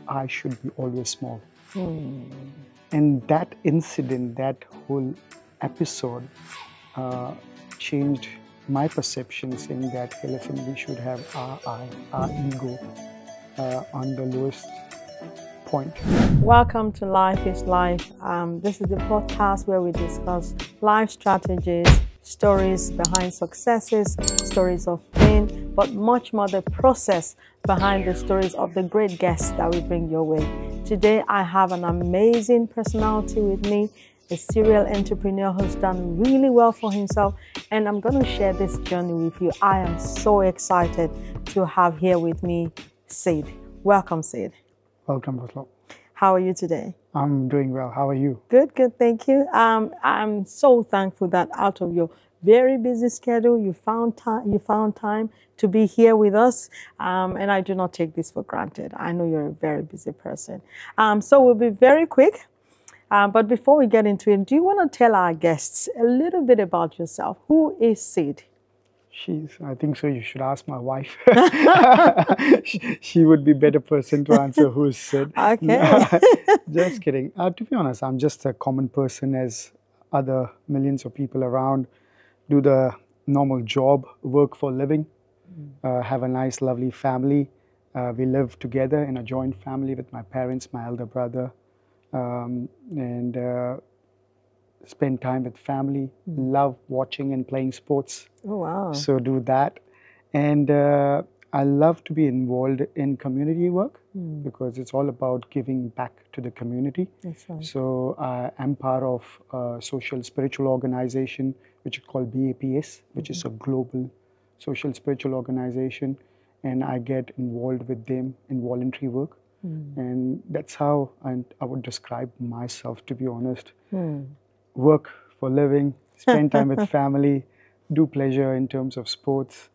I should be always small. And that incident, that whole episode changed my perception, saying that, hey, listen, we should have our I, our ego on the lowest point. Welcome to Life is Life. This is the podcast where we discuss life strategies, stories behind successes, stories of pain, but much more the process behind the stories of the great guests that we bring your way. Today, I have an amazing personality with me, a serial entrepreneur who's done really well for himself, and I'm going to share this journey with you. I am so excited to have here with me Sid. Welcome, Sid. Welcome, Busola. How are you today? I'm doing well. How are you? Good, thank you. I'm so thankful that out of your very busy schedule, you found time to be here with us, and I do not take this for granted. I know you're a very busy person. So we'll be very quick. But before we get into it, do you want to tell our guests a little bit about yourself? Who is Sid? I think so. You should ask my wife. She would be a better person to answer who's Sid. Okay. Just kidding. To be honest, I'm just a common person as other millions of people around. Do the normal job, work for a living, have a nice, lovely family. We live together in a joint family with my parents, my elder brother, and spend time with family. Love watching and playing sports. Oh, wow. So do that. And I love to be involved in community work because it's all about giving back to the community. That's right. So I'm part of a social spiritual organization which is called BAPS, which is a global social spiritual organization. And I get involved with them in voluntary work. And that's how I would describe myself, to be honest. Work for living, spend time with family, do pleasure in terms of sports,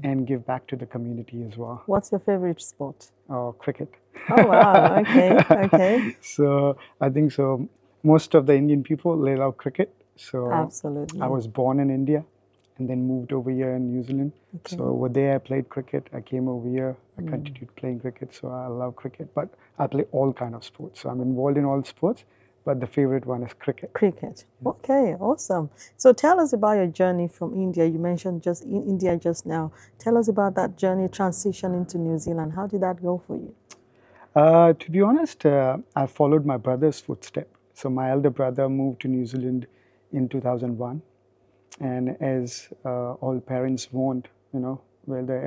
and give back to the community as well. What's your favorite sport? Cricket. Oh, wow. Okay. So I think so. Most of the Indian people, they love cricket. So Absolutely. I was born in India and then moved over here in New Zealand. Okay. So over there, I played cricket. I came over here. I continued playing cricket. So I love cricket. But I play all kind of sports. So I'm involved in all sports. But the favorite one is cricket. Cricket. Okay, awesome. So tell us about your journey from India. You mentioned just in India just now. Tell us about that journey, transition into New Zealand. How did that go for you? To be honest, I followed my brother's footstep. So my elder brother moved to New Zealand in 2001. And as all parents want, where the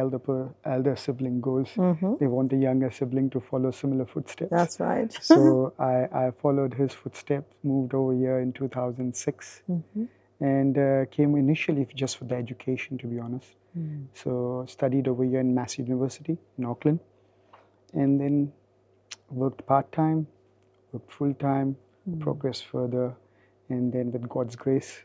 elder sibling goes, they want the younger sibling to follow similar footsteps. That's right. So I followed his footsteps, moved over here in 2006, and came initially just for the education, to be honest. So studied over here in Massey University in Auckland, and then worked part-time, worked full-time, progressed further, and then with God's grace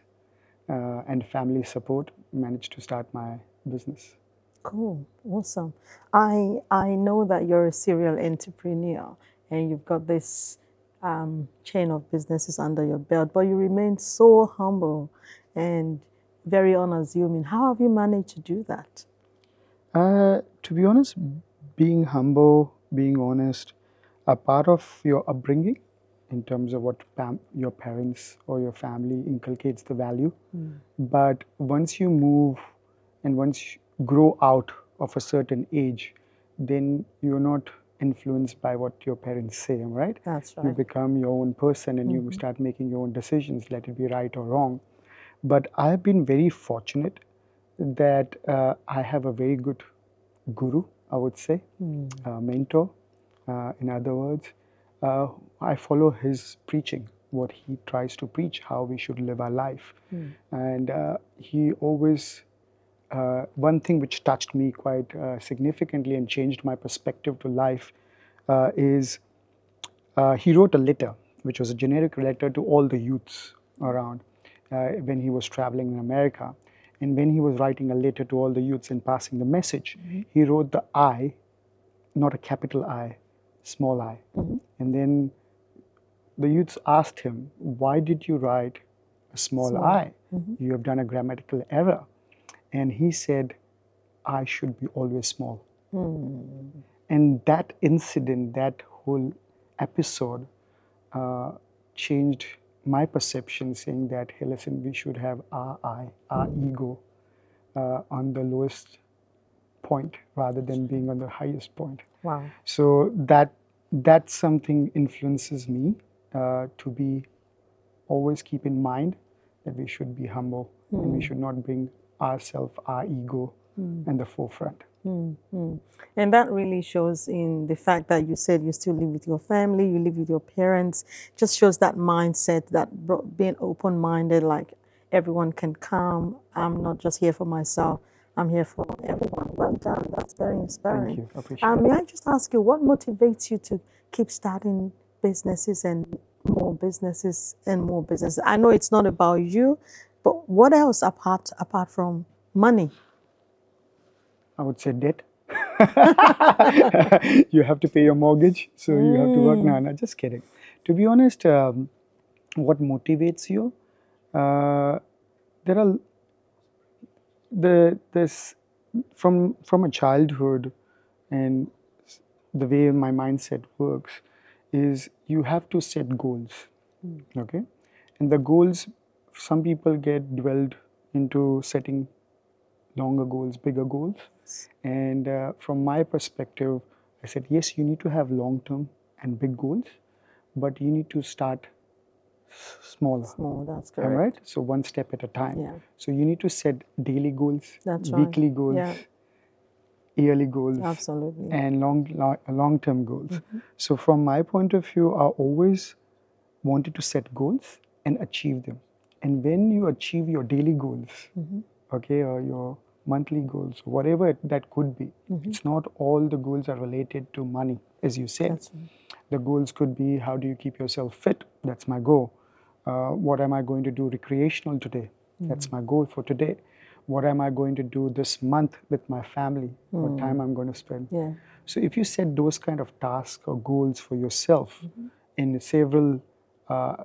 and family support, managed to start my business. Cool. Awesome. I know that you're a serial entrepreneur and you've got this chain of businesses under your belt, but you remain so humble and very unassuming. How have you managed to do that? To be honest, being humble, being honest, a part of your upbringing in terms of what your parents or your family inculcates the value. But once you move and once you grow out of a certain age, then you're not influenced by what your parents say, right? That's right. You become your own person and you start making your own decisions, let it be right or wrong. But I've been very fortunate that I have a very good guru, I would say, mentor. In other words, I follow his preaching, what he tries to preach, how we should live our life. And he always, one thing which touched me quite significantly and changed my perspective to life is he wrote a letter, which was a generic letter to all the youths around when he was traveling in America. And when he was writing a letter to all the youths and passing the message, he wrote the I, not a capital I, small I. And then the youths asked him, why did you write a small I? You have done a grammatical error. And he said, I should be always small. And that incident, that whole episode changed my perception, saying that, hey, listen, we should have our I, our ego on the lowest point rather than being on the highest point. Wow. So that's something influences me to be always keep in mind that we should be humble and we should not bring ourselves, our ego, in the forefront. And that really shows in the fact that you said you still live with your family, you live with your parents. Just shows that mindset, that being open-minded, like everyone can come. I'm not just here for myself. I'm here for everyone. Well done. That's very inspiring. Thank you. Appreciate it. May I just ask you, what motivates you to keep starting businesses and more businesses and more businesses? I know it's not about you, but what else apart from money? I would say debt. You have to pay your mortgage, so you have to work. No, just kidding. To be honest, what motivates you? There are this from a childhood, and the way my mindset works is you have to set goals. Okay, and the goals, some people get dwelled into setting longer goals, bigger goals. And from my perspective, I said, yes, you need to have long-term and big goals, but you need to start smaller. Small, that's correct. Am I right? So one step at a time. Yeah. So you need to set daily goals, That's right. weekly goals, Yeah. yearly goals, Absolutely. and long-term goals. So from my point of view, I always wanted to set goals and achieve them. And when you achieve your daily goals, okay, or your monthly goals, whatever that could be, it's not all the goals are related to money, as you said. That's right. The goals could be, how do you keep yourself fit? That's my goal. What am I going to do recreational today? That's my goal for today. What am I going to do this month with my family? What time I'm going to spend? Yeah. So if you set those kind of tasks or goals for yourself in several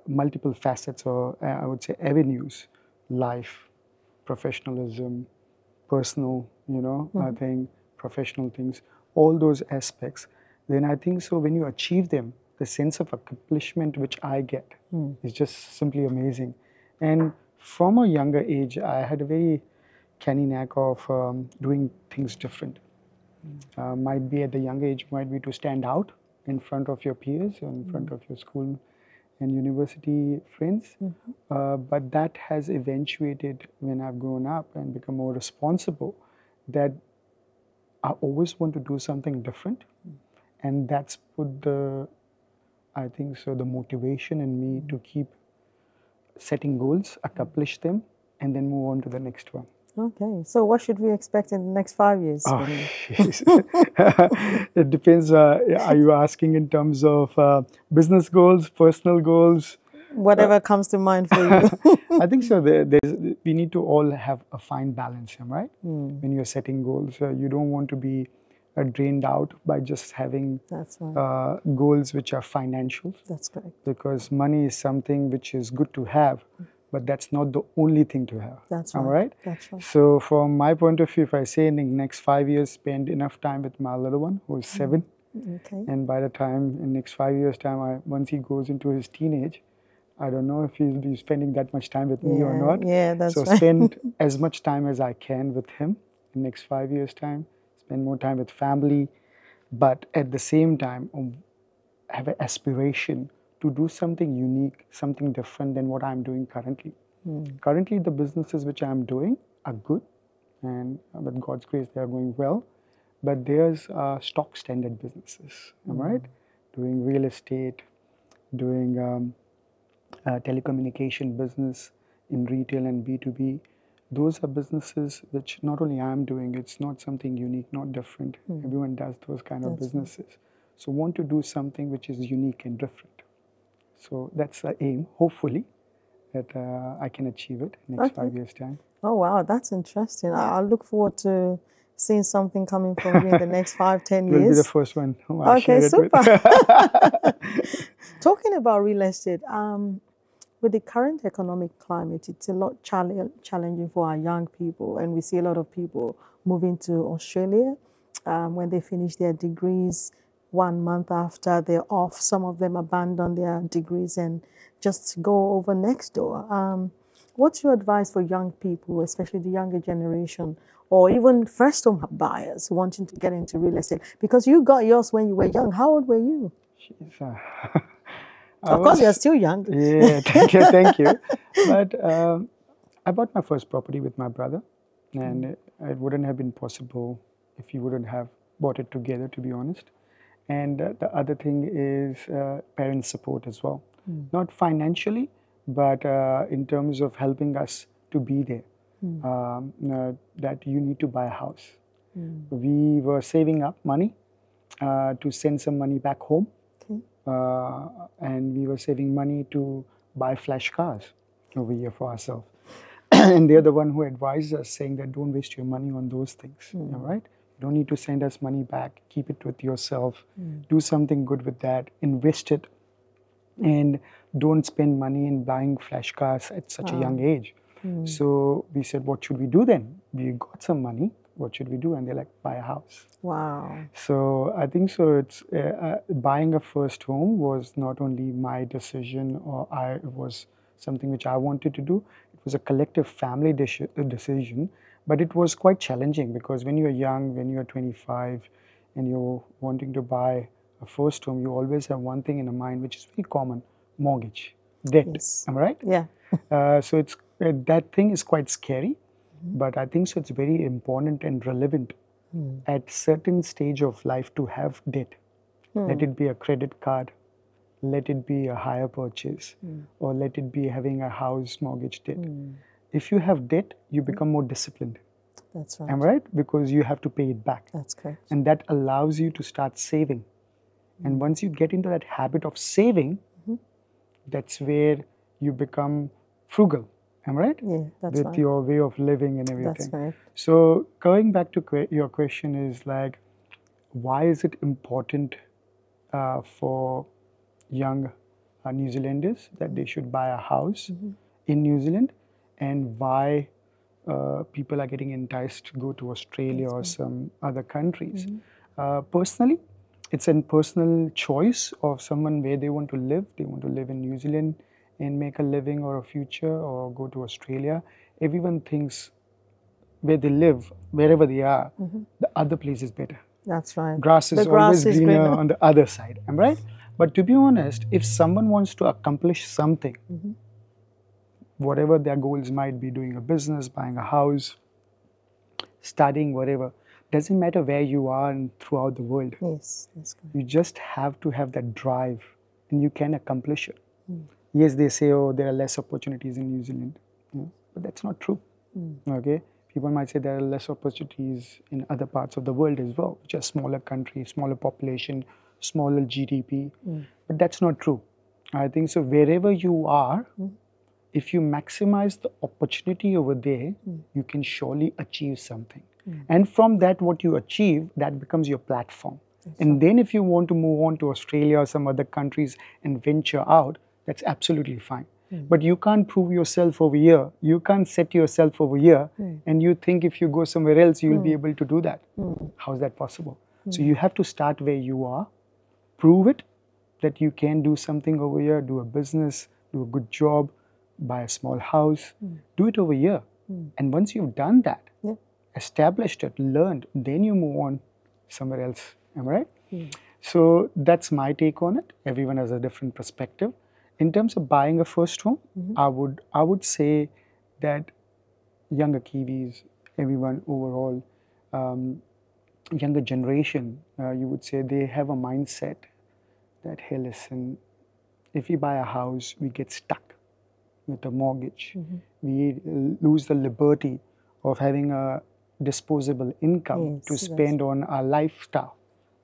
multiple facets, or I would say avenues, life, professionalism, personal, I think professional things, all those aspects, then I think so when you achieve them, the sense of accomplishment which I get is just simply amazing. And from a younger age, I had a very canny knack of doing things different. Might be at the younger age, might be to stand out in front of your peers, in front of your school and university friends. But that has eventuated when I've grown up and become more responsible, that I always want to do something different. And that's put I think so, the motivation in me to keep setting goals, accomplish them, and then move on to the next one. Okay, so what should we expect in the next 5 years? Oh, it depends. Are you asking in terms of business goals, personal goals? Whatever comes to mind for you. I think so. We need to all have a fine balance, right? When you're setting goals, you don't want to be drained out by just having That's right. goals which are financial. That's correct. Because money is something which is good to have, but that's not the only thing to have. That's All right. right? That's right. So from my point of view, if I say in the next 5 years, spend enough time with my little one who is 7, Okay. and by the time in next 5 years time, once he goes into his teenage, I don't know if he'll be spending that much time with me or not. Yeah, that's so right. spend as much time as I can with him in next 5 years time. Spend more time with family, but at the same time, have an aspiration to do something unique, something different than what I'm doing currently. Currently, the businesses which I'm doing are good, and with God's grace, they are going well. But there's stock standard businesses, am I right? Doing real estate, doing telecommunication business in retail and B2B. Those are businesses which not only I'm doing, it's not something unique, not different. Everyone does those kind of businesses. So want to do something which is unique and different. So that's the aim, hopefully, that I can achieve it in next 5 years' time. Oh, wow, that's interesting. I'll look forward to seeing something coming from you in the next 5, 10 years. You'll be the first one who I Okay, share it super. with. Talking about real estate, with the current economic climate, it's a lot challenging for our young people, and we see a lot of people moving to Australia when they finish their degrees. 1 month after they're off. Some of them abandon their degrees and just go over next door. What's your advice for young people, especially the younger generation, or even first home buyers wanting to get into real estate? Because you got yours when you were young. How old were you? Jeez, Of course, you're still young. Yeah, thank you. But I bought my first property with my brother, and it wouldn't have been possible if we wouldn't have bought it together, to be honest. And the other thing is parent support as well. Not financially, but in terms of helping us to be there. That you need to buy a house. We were saving up money to send some money back home. And we were saving money to buy flash cars over here for ourselves. And they're the one who advised us, saying that don't waste your money on those things. All right? You don't need to send us money back. Keep it with yourself. Do something good with that. Invest it. And don't spend money in buying flash cars at such a young age. So we said, what should we do then? We got some money. What should we do? And they're like, buy a house. Wow. So I think so. It's buying a first home was not only my decision, or it was something which I wanted to do. It was a collective family decision, but it was quite challenging because when you're young, when you're 25, and you're wanting to buy a first home, you always have one thing in the mind, which is very common: mortgage, debt. Yes. Am I right? Yeah. So it's that thing is quite scary, but I think so. It's very important and relevant at certain stage of life to have debt. Let it be a credit card, let it be a hire purchase, or let it be having a house mortgage debt. If you have debt, you become more disciplined. That's right. Am I right? Because you have to pay it back. That's correct. And that allows you to start saving. And once you get into that habit of saving, that's where you become frugal. Am I right? Yeah, that's With right. your way of living and everything. That's right. So going back to your question is like, why is it important for young New Zealanders that they should buy a house in New Zealand, and why people are getting enticed to go to Australia or some other countries? Personally, it's a personal choice of someone where they want to live. They want to live in New Zealand and make a living or a future, or go to Australia. Everyone thinks where they live, wherever they are, the other place is better. That's right. Grass is The grass always is greener greener. on the other side. Am I right? But to be honest, if someone wants to accomplish something, whatever their goals might be, doing a business, buying a house, studying, whatever, doesn't matter where you are and throughout the world. Yes, that's correct. You just have to have that drive, and you can accomplish it. Yes, they say, oh, there are less opportunities in New Zealand, but that's not true. Okay, people might say there are less opportunities in other parts of the world as well, which are smaller countries, smaller population, smaller GDP, but that's not true. I think so. Wherever you are, if you maximize the opportunity over there, you can surely achieve something. And from that, what you achieve, that becomes your platform. And then if you want to move on to Australia or some other countries and venture out, that's absolutely fine. But you can't prove yourself over here. You can't set yourself over here and you think if you go somewhere else, you'll be able to do that. How's that possible? So you have to start where you are, prove it that you can do something over here, do a business, do a good job, buy a small house, do it over here. And once you've done that, established it, learned, then you move on somewhere else. Am I right? So that's my take on it. Everyone has a different perspective. In terms of buying a first home, I would say that younger Kiwis, everyone overall, younger generation, you would say they have a mindset that, hey, listen, if we buy a house, we get stuck with a mortgage. We lose the liberty of having a disposable income to spend on our lifestyle.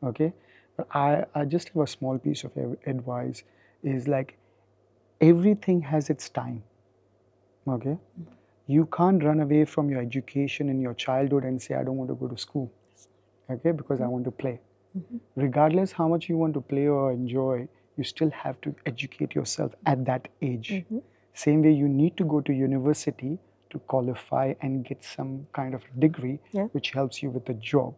Okay, but I just have a small piece of advice is like, everything has its time. Okay, you can't run away from your education in your childhood and say, I don't want to go to school. Okay, because I want to play. Regardless how much you want to play or enjoy, you still have to educate yourself at that age. Same way you need to go to university to qualify and get some kind of degree which helps you with a job.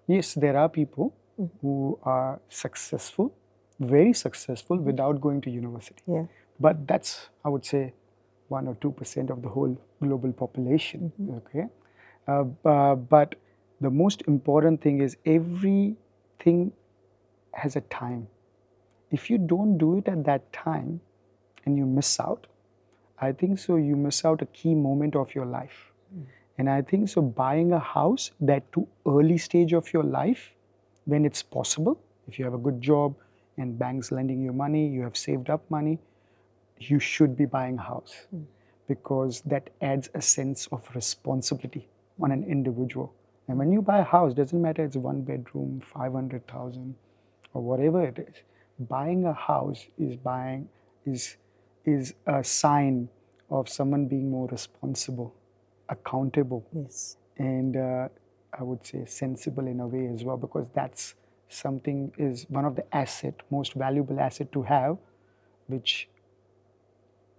Yes, there are people who are successful, very successful, without going to university. Yeah. But that's, I would say, 1 or 2% of the whole global population. Okay, but the most important thing is everything has a time. If you don't do it at that time and you miss out, I think so you miss out a key moment of your life. And I think so buying a house, that too early stage of your life, when it's possible, if you have a good job and banks lending you money, you have saved up money, you should be buying a house, because that adds a sense of responsibility on an individual. And when you buy a house, doesn't matter it's 1 bedroom, 500,000 or whatever it is, buying a house is a sign of someone being more responsible, accountable, Yes. and I would say sensible in a way as well, because that's something is one of the most valuable asset to have, which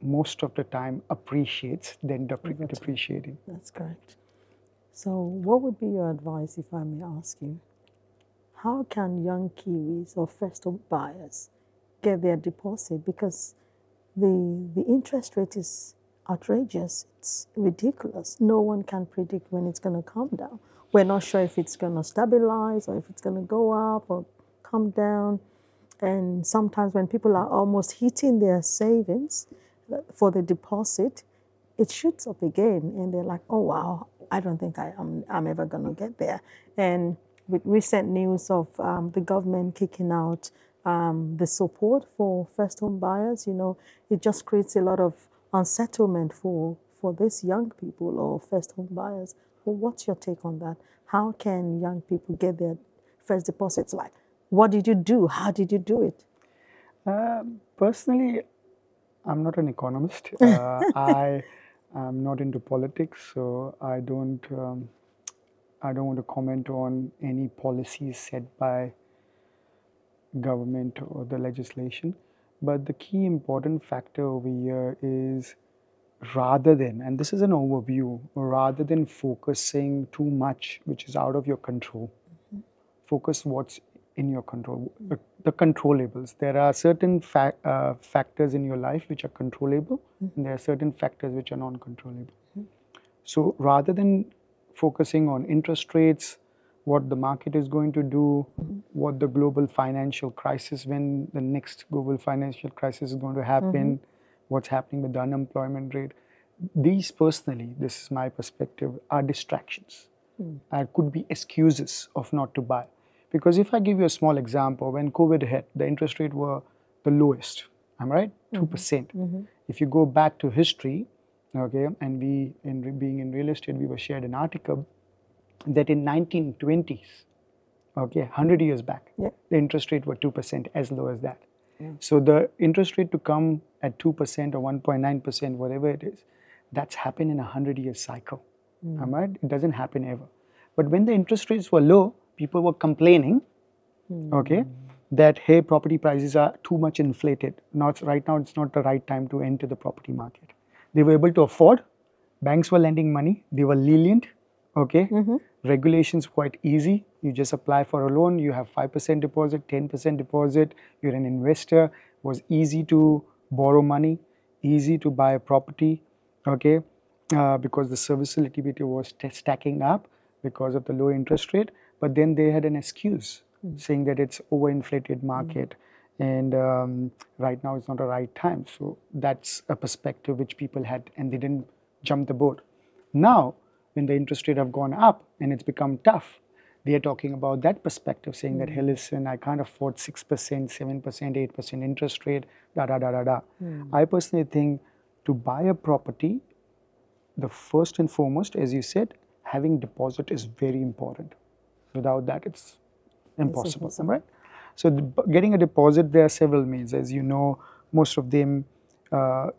most of the time appreciates than depreciating. That's correct. So, what would be your advice, if I may ask you? How can young Kiwis or first home buyers get their deposit? Because the interest rate is outrageous. It's ridiculous. No one can predict when it's going to come down. We're not sure if it's going to stabilize or if it's going to go up or come down. And sometimes when people are almost hitting their savings for the deposit, it shoots up again, and they're like, "Oh wow, I don't think I'm ever going to get there." And with recent news of the government kicking out the support for first home buyers, it just creates a lot of unsettlement for these young people or first home buyers. Well, what's your take on that? How can young people get their first deposits? Like, what did you do? How did you do it? Personally, I'm not an economist. I am not into politics, so I don't want to comment on any policies set by government or the legislation. But the key important factor over here is, rather than, and this is an overview, rather than focusing too much which is out of your control, focus what's in your control, the controllables. There are certain factors in your life which are controllable, and there are certain factors which are non-controllable. So rather than focusing on interest rates, what the market is going to do, what the global financial crisis, when the next global financial crisis is going to happen, what's happening with the unemployment rate, these personally, this is my perspective, are distractions. Could be excuses of not to buy. Because if I give you a small example, when COVID hit, the interest rate were the lowest. I'm right, 2%. If you go back to history, okay, and being in real estate, we were shared an article that in 1920s, okay, 100 years back, the interest rate were 2%, as low as that. So the interest rate to come at 2% or 1.9%, whatever it is, that's happened in a 100-year cycle. Am I right? It doesn't happen ever. But when the interest rates were low, people were complaining, okay, that hey, property prices are too much inflated. Right now, it's not the right time to enter the property market. They were able to afford. Banks were lending money. They were lenient. Okay, regulations quite easy. You just apply for a loan. You have 5% deposit, 10% deposit. You're an investor. It was easy to borrow money, easy to buy a property. Okay, because the serviceability was stacking up because of the low interest rate. But then they had an excuse saying that it's overinflated market, and right now it's not the right time. So that's a perspective which people had, and they didn't jump the boat. Now, when the interest rate have gone up and it's become tough, they are talking about that perspective, saying that, hey, listen, I can't afford 6%, 7%, 8% interest rate, da da da da da. I personally think to buy a property, the first and foremost, as you said, having deposit is very important. Without that, it's impossible, right? So getting a deposit, there are several means. As you know, most of them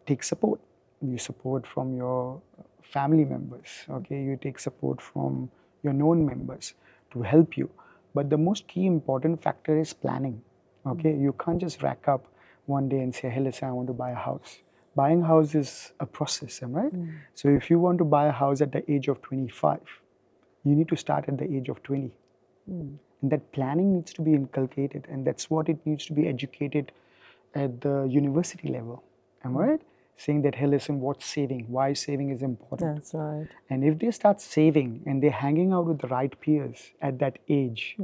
take support. You support from your family members, okay? You take support from your known members to help you. But the most key important factor is planning, okay? You can't just rack up one day and say, hey, listen, I want to buy a house. Buying a house is a process, right? So if you want to buy a house at the age of 25, you need to start at the age of 20. And And that planning needs to be inculcated, and that's what it needs to be educated at the university level. Am I right? Saying that, hey, listen, what's saving? Why saving is important. That's right. And if they start saving and they're hanging out with the right peers at that age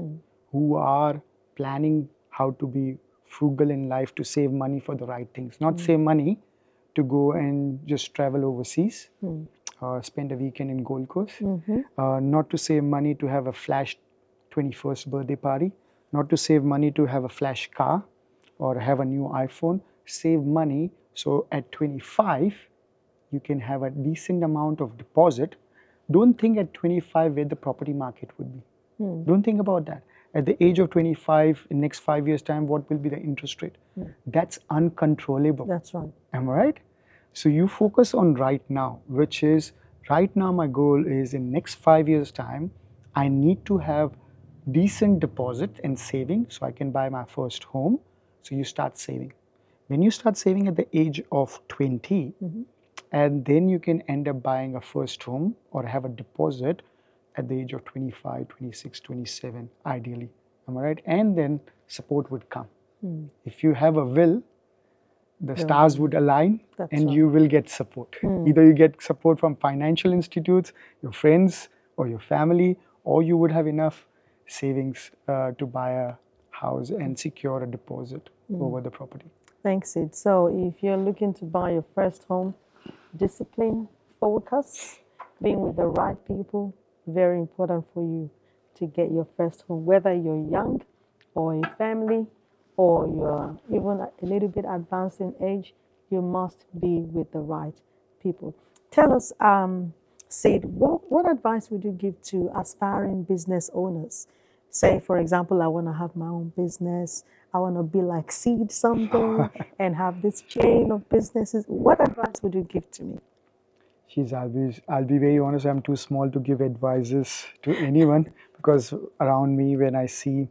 who are planning how to be frugal in life to save money for the right things, not save money to go and just travel overseas, spend a weekend in Gold Coast, not to save money to have a flash 21st birthday party, not to save money to have a flash car or have a new iPhone. Save money so at 25 you can have a decent amount of deposit. Don't think at 25 where the property market would be. Don't think about that. At the age of 25, in next 5 years' time, what will be the interest rate? That's uncontrollable. That's right. Am I right? So you focus on right now, which is right now my goal is in next 5 years' time, I need to have decent deposit and saving so I can buy my first home. So you start saving. When you start saving at the age of 20, and then you can end up buying a first home or have a deposit at the age of 25, 26, 27, ideally. Am I right? And then support would come. If you have a will, the stars would align and you will get support. Either you get support from financial institutes, your friends or your family, or you would have enough savings to buy a house and secure a deposit over the property. Thanks, Sid. So if you're looking to buy your first home, discipline, focus, being with the right people, very important for you to get your first home, whether you're young or a family or you're even a little bit advanced in age, you must be with the right people. Tell us, Sid, what advice would you give to aspiring business owners? Say, for example, I want to have my own business. I want to be like Sid someday and have this chain of businesses. What advice would you give to me? I'll be very honest, I'm too small to give advices to anyone because around me, when I see,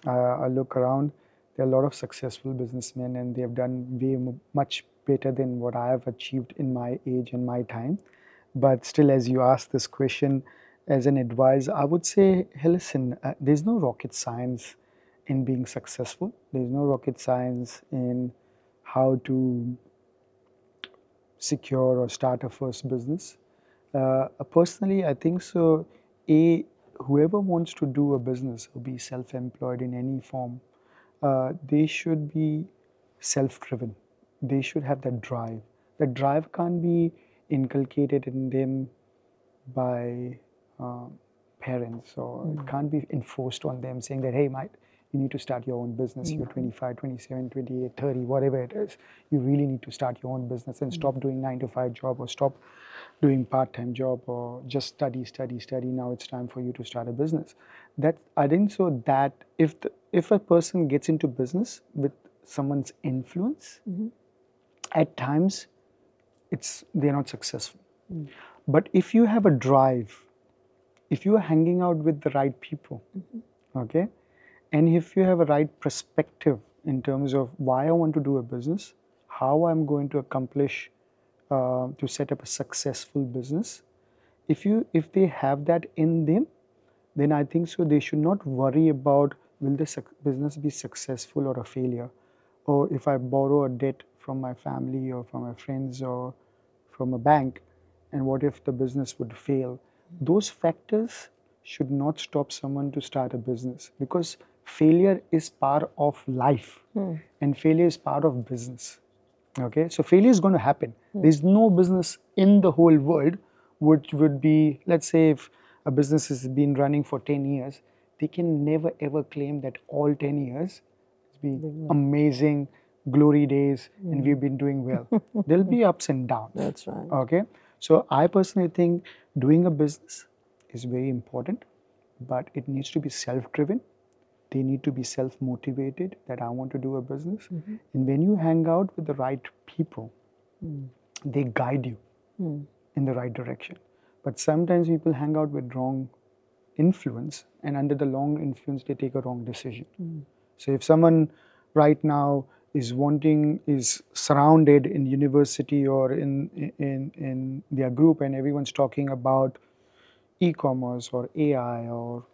I look around, there are a lot of successful businessmen and they have done way much better than what I have achieved in my age and my time. But still, as you ask this question, as an advice, I would say, hey, listen, there's no rocket science in being successful. There's no rocket science in how to secure or start a first business. Personally, I think so. Whoever wants to do a business or be self-employed in any form, they should be self-driven. They should have that drive. That drive can't be inculcated in them by parents, or it can't be enforced on them saying that, hey, mate, you need to start your own business. You're 25, 27, 28, 30, whatever it is. You really need to start your own business and stop doing 9-to-5 job or stop doing part-time job or just study. Now it's time for you to start a business. That I think so that if a person gets into business with someone's influence, at times they're not successful. But if you have a drive, if you are hanging out with the right people, okay, and if you have a right perspective in terms of why I want to do a business, how I'm going to accomplish to set up a successful business, if they have that in them, then I think so they should not worry about will the business be successful or a failure, or if I borrow a debt from my family or from my friends or from a bank, and what if the business would fail. Those factors should not stop someone to start a business, because failure is part of life and failure is part of business. Okay, so failure is going to happen. There's no business in the whole world which would be, let's say if a business has been running for 10 years, they can never ever claim that all 10 years it's been amazing glory days and we've been doing well. There'll be ups and downs. That's right. Okay, so I personally think doing a business is very important, but it needs to be self-driven. They need to be self-motivated that I want to do a business. And when you hang out with the right people, they guide you in the right direction. But sometimes people hang out with wrong influence, and under the wrong influence, they take a wrong decision. So if someone right now is surrounded in university or in their group, and everyone's talking about e-commerce or AI or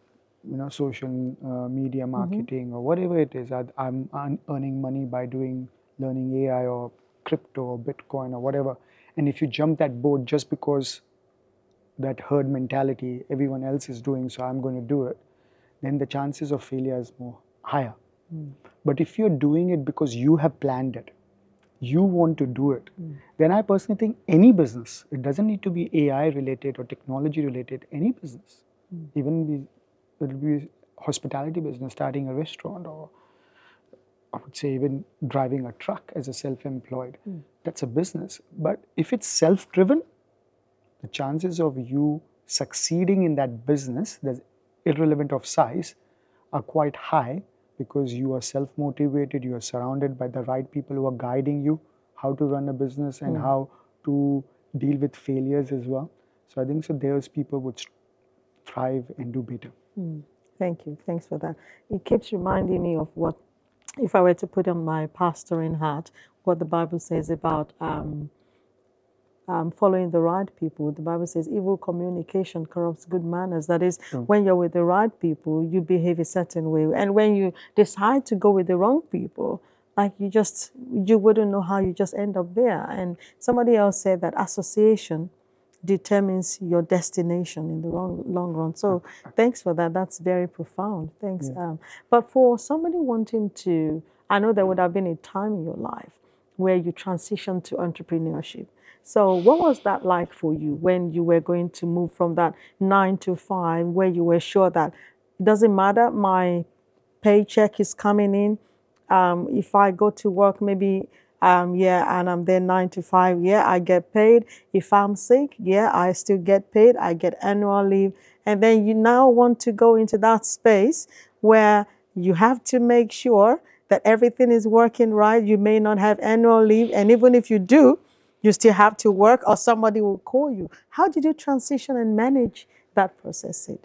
social media marketing or whatever it is. I'm earning money by learning AI or crypto or Bitcoin or whatever. And if you jump that boat just because that herd mentality, everyone else is doing, so I'm going to do it, then the chances of failure is more higher. But if you're doing it because you have planned it, you want to do it, then I personally think any business, it doesn't need to be AI related or technology related, any business, even it'll be hospitality business, starting a restaurant, or I would say even driving a truck as a self-employed, that's a business. But if it's self-driven, the chances of you succeeding in that business, that's irrelevant of size, are quite high because you are self-motivated, you are surrounded by the right people who are guiding you how to run a business and how to deal with failures as well. So I think so those people would thrive and do better. Thank you. Thanks for that. It keeps reminding me of what, if I were to put on my pastoring hat, what the Bible says about following the right people. The Bible says evil communication corrupts good manners. That is, when you're with the right people, you behave a certain way. And when you decide to go with the wrong people, like you wouldn't know how you just end up there. And somebody else said that association determines your destination in the long run. So thanks for that. That's very profound. Thanks. But for somebody wanting to, I know there would have been a time in your life where you transitioned to entrepreneurship. So what was that like for you when you were going to move from that 9 to 5, where you were sure that it doesn't matter, my paycheck is coming in. If I go to work, maybe, and I'm there 9 to 5, I get paid. If I'm sick, I still get paid. I get annual leave. And then you now want to go into that space where you have to make sure that everything is working right. You may not have annual leave. And even if you do, you still have to work or somebody will call you. How did you transition and manage that process, Sid?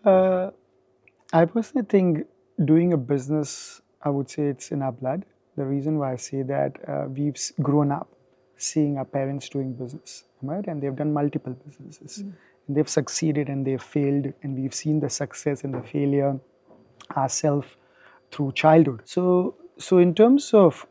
I personally think doing a business, I would say it's in our blood. The reason why I say that, we've grown up seeing our parents doing business, right? And they've done multiple businesses. And they've succeeded and they've failed, and we've seen the success and the failure ourselves through childhood. So in terms of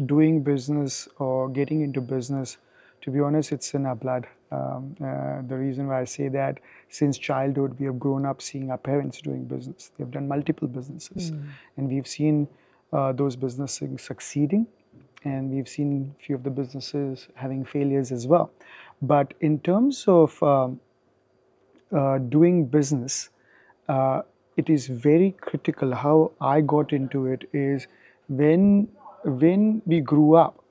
doing business or getting into business, to be honest, it's in our blood. The reason why I say that, since childhood, we have grown up seeing our parents doing business. They've done multiple businesses, and we've seen those businesses succeeding, and we've seen a few of the businesses having failures as well. But in terms of doing business, it is very critical. How I got into it is when we grew up,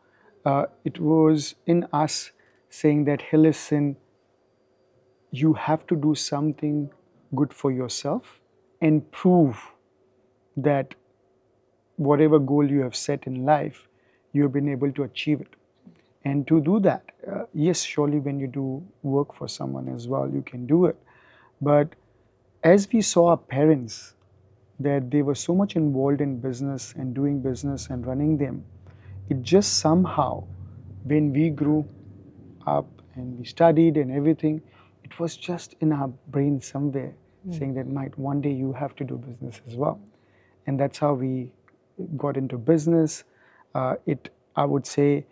it was in us saying that, hey, listen, you have to do something good for yourself and prove that whatever goal you have set in life, you have been able to achieve it. And to do that, yes, surely when you do work for someone as well, you can do it. But as we saw our parents, that they were so much involved in business and doing business and running them, it just somehow, when we grew up and we studied and everything, it was just in our brain somewhere saying that, might one day you have to do business as well. And that's how we got into business. I would say,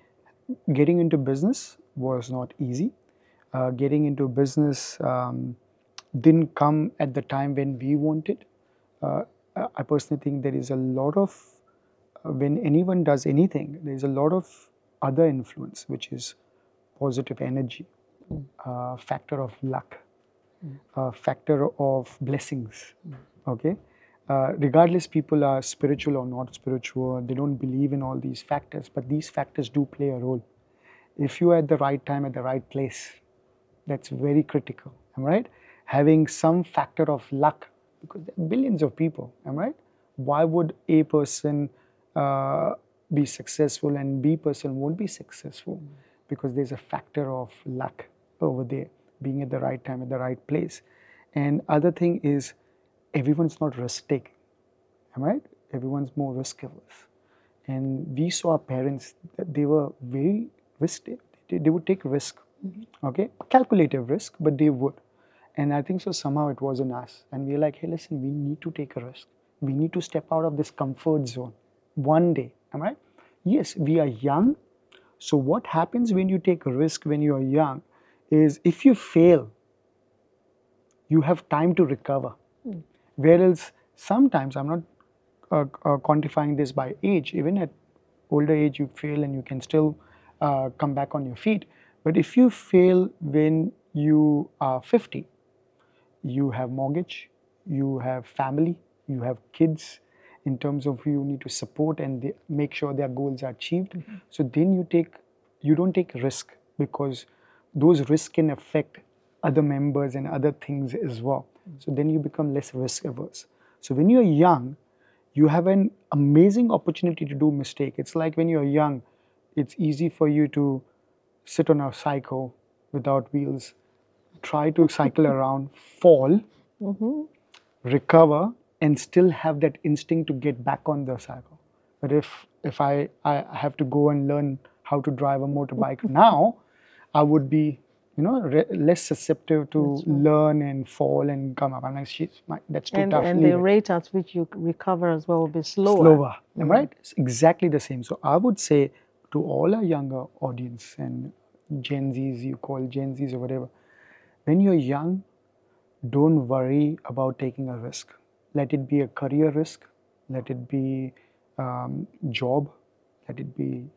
getting into business was not easy. Getting into business didn't come at the time when we wanted. I personally think there is a lot of, when anyone does anything, there is a lot of other influence, which is positive energy, factor of luck, factor of blessings. Okay, regardless people are spiritual or not spiritual, they don't believe in all these factors, but these factors do play a role. If you are at the right time at the right place, that's very critical. Am I right? Having some factor of luck, because there are billions of people. Am I right? Why would A person be successful and B person won't be successful? Because there's a factor of luck over there, being at the right time at the right place. And other thing is, everyone's not risk taking. Am I right? Everyone's more risk averse. And we saw our parents that they were very risk. They would take risk, okay, calculative risk, but they would. And I think so somehow it wasn't us. And we're like, hey, listen, we need to take a risk. We need to step out of this comfort zone one day. Am I right? Yes, we are young. So what happens when you take a risk when you are young is if you fail, you have time to recover. Whereas sometimes, I'm not quantifying this by age, even at older age, you fail and you can still come back on your feet. But if you fail when you are 50, you have mortgage, you have family, you have kids in terms of who you need to support and make sure their goals are achieved. So then you don't take risk because those risks can affect other members and other things as well. So then you become less risk averse. So when you're young, you have an amazing opportunity to do mistake. It's like when you're young, it's easy for you to sit on a cycle without wheels, try to cycle around, fall, recover, and still have that instinct to get back on the cycle. But if I have to go and learn how to drive a motorbike now, I would be less susceptible to learn and fall and come up. I'm like, that's too tough. And the rate at which you recover as well will be slower. Slower, right? It's exactly the same. So I would say to all our younger audience and Gen Zs, you call Gen Zs or whatever, when you're young, don't worry about taking a risk. Let it be a career risk, let it be job, let it be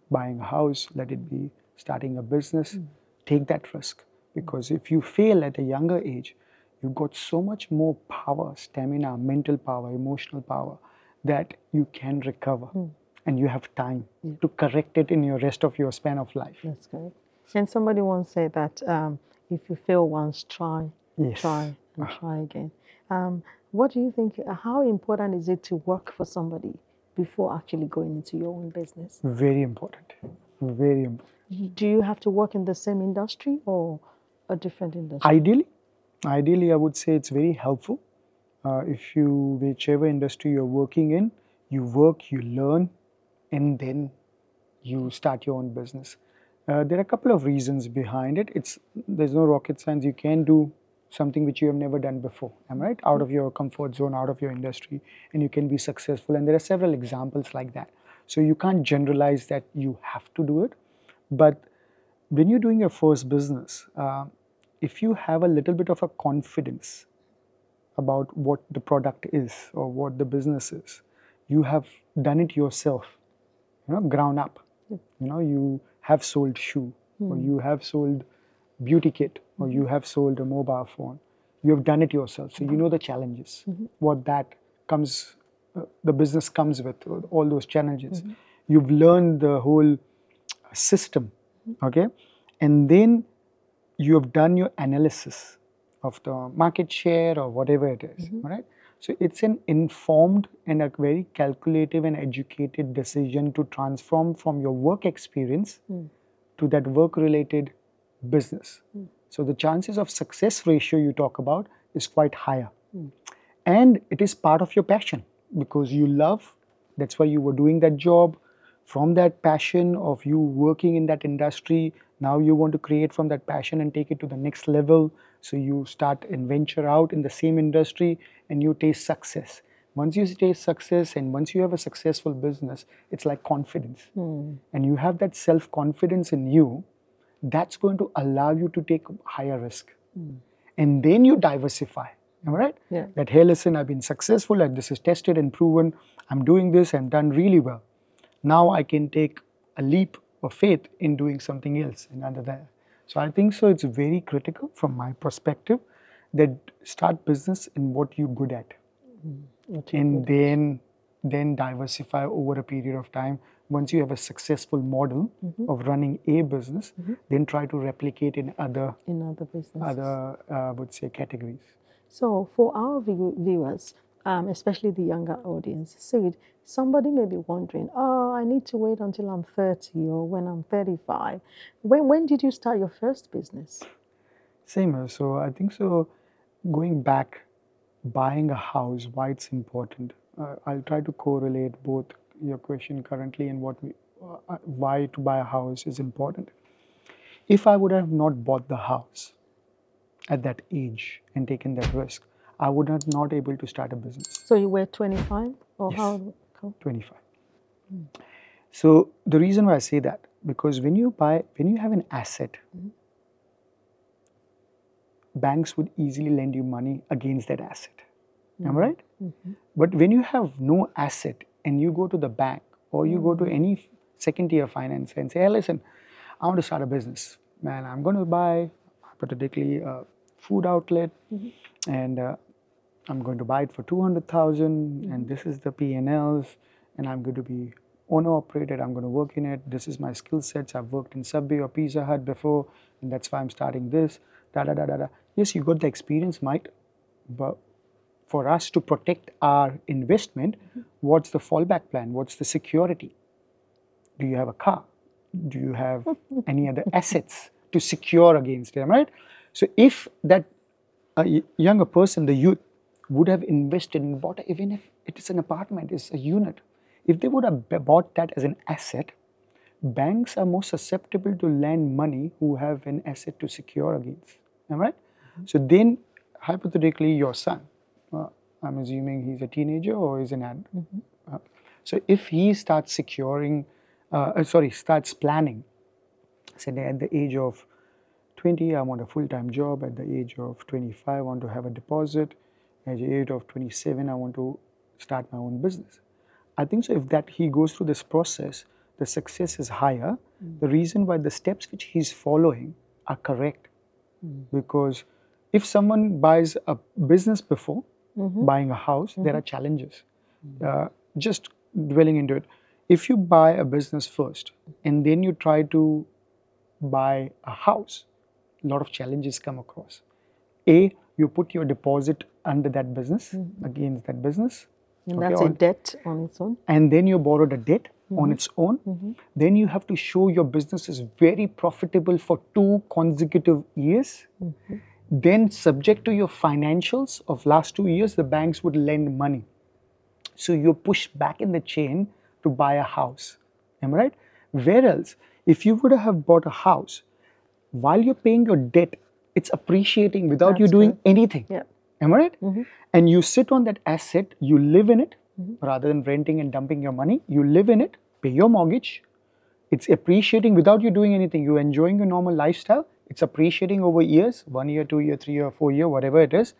buying a house, let it be starting a business. Take that risk, because if you fail at a younger age, you've got so much more power, stamina, mental power, emotional power that you can recover, and you have time to correct it in your rest of your span of life. That's correct. And somebody once said that if you fail once, try again. What do you think? How important is it to work for somebody before actually going into your own business? Very important. Very important. Do you have to work in the same industry or a different industry? Ideally, I would say it's very helpful. If you, whichever industry you're working in, you work, you learn, and then you start your own business. There are a couple of reasons behind it. There's no rocket science. You can do something which you have never done before, am I right? Out of your comfort zone, out of your industry, and you can be successful. And there are several examples like that. So you can't generalize that you have to do it. But when you're doing your first business, if you have a little bit of a confidence about what the product is or what the business is, you have done it yourself, ground up. You have sold shoe, or you have sold beauty kit, or you have sold a mobile phone. You have done it yourself, so you know the challenges, what that comes, the business comes with, all those challenges. You've learned the whole system, okay? And then you have done your analysis of the market share or whatever it is, right? So it's an informed and a very calculative and educated decision to transform from your work experience to that work-related business. So the chances of success ratio you talk about is quite higher. And it is part of your passion because you love, that's why you were doing that job. From that passion of you working in that industry, now you want to create from that passion and take it to the next level. So you start and venture out in the same industry and you taste success. Once you taste success and once you have a successful business, it's like confidence. And you have that self-confidence in you, that's going to allow you to take higher risk. And then you diversify, am I right? Yeah. That, hey, listen, I've been successful, and this is tested and proven, I'm doing this and done really well. Now I can take a leap of faith in doing something else and under that. So I think so it's very critical from my perspective that start business in what you're good at. And then diversify over a period of time. Once you have a successful model of running a business, then try to replicate in other businesses, I would say, categories. So for our viewers, especially the younger audience, Sid, somebody may be wondering, oh, I need to wait until I'm 30 or when I'm 35. When did you start your first business? Same. So I think so going back, buying a house, why it's important. I'll try to correlate both your question currently and why to buy a house is important. If I would have not bought the house, at that age and taken that risk, I would not able to start a business. So you were 25 or Yes. how? Cool. 25. So the reason why I say that, because when you have an asset, banks would easily lend you money against that asset. Am I right? But when you have no asset and you go to the bank or you go to any second tier finance and say, hey, listen, I want to start a business. Man, I'm going to buy hypothetically a food outlet and I'm going to buy it for 200,000 and this is the P&Ls and I'm going to be owner operated. I'm going to work in it. This is my skill sets. I've worked in Subway or Pizza Hut before and that's why I'm starting this. Da da da da da. Yes, you got the experience, might, but for us to protect our investment, what's the fallback plan? What's the security? Do you have a car? Do you have any other assets to secure against it? Right? So if that younger person, the youth, would have invested and bought, even if it is an apartment, it's a unit, if they would have bought that as an asset, banks are more susceptible to lend money who have an asset to secure against. Am I right? So then, hypothetically, your son, I'm assuming he's a teenager or he's an adult. So if he starts starts planning, say at the age of 20, I want a full-time job. At the age of 25, I want to have a deposit. At the age of 27, I want to start my own business. I think so if that he goes through this process, the success is higher. The reason why the steps which he's following are correct. Because if someone buys a business before buying a house, there are challenges. Just dwelling into it, if you buy a business first and then you try to buy a house, a lot of challenges come across. A, you put your deposit under that business, against that business. And that's a debt on its own. And then you borrowed a debt on its own. Then you have to show your business is very profitable for 2 consecutive years. Then subject to your financials of last 2 years, the banks would lend money. So you're pushed back in the chain to buy a house. Am I right? Whereas, if you would have bought a house, while you're paying your debt, it's appreciating without you doing anything. Yeah. Am I right? And you sit on that asset, you live in it, rather than renting and dumping your money. You live in it, pay your mortgage. It's appreciating without you doing anything. You're enjoying your normal lifestyle. It's appreciating over years, 1 year, 2 year, 3 year, 4 year, whatever it is.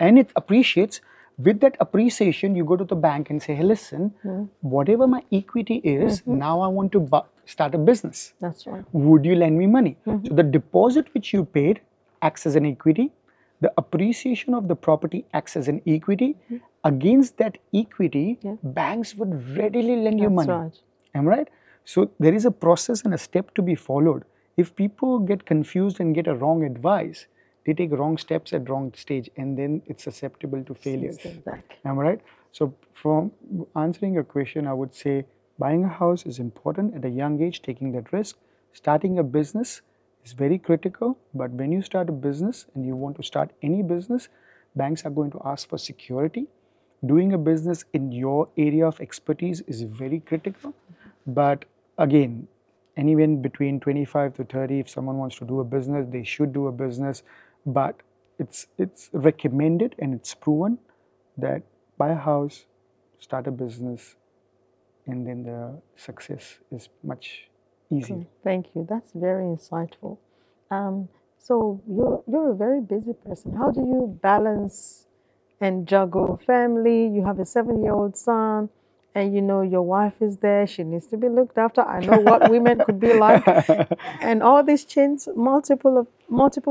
And it appreciates. With that appreciation, you go to the bank and say, hey, listen, whatever my equity is, now I want to start a business. That's right. Would you lend me money? So the deposit which you paid acts as an equity. The appreciation of the property acts as an equity. Against that equity, banks would readily lend you money. Right. Am I right? So there is a process and a step to be followed. If people get confused and get a wrong advice, they take wrong steps at wrong stage and then it's susceptible to failures. Am I right? So from answering your question, I would say buying a house is important at a young age, taking that risk. Starting a business is very critical, but when you start a business and you want to start any business, banks are going to ask for security. Doing a business in your area of expertise is very critical, but again, anywhere between 25 to 30, if someone wants to do a business, they should do a business, but it's recommended and it's proven that buy a house, start a business, and then the success is much easier. Thank you. That's very insightful. So you're a very busy person. How do you balance and juggle family? You have a 7-year-old son, and you know your wife is there. She needs to be looked after. I know what women could be like, and all these chains, multiple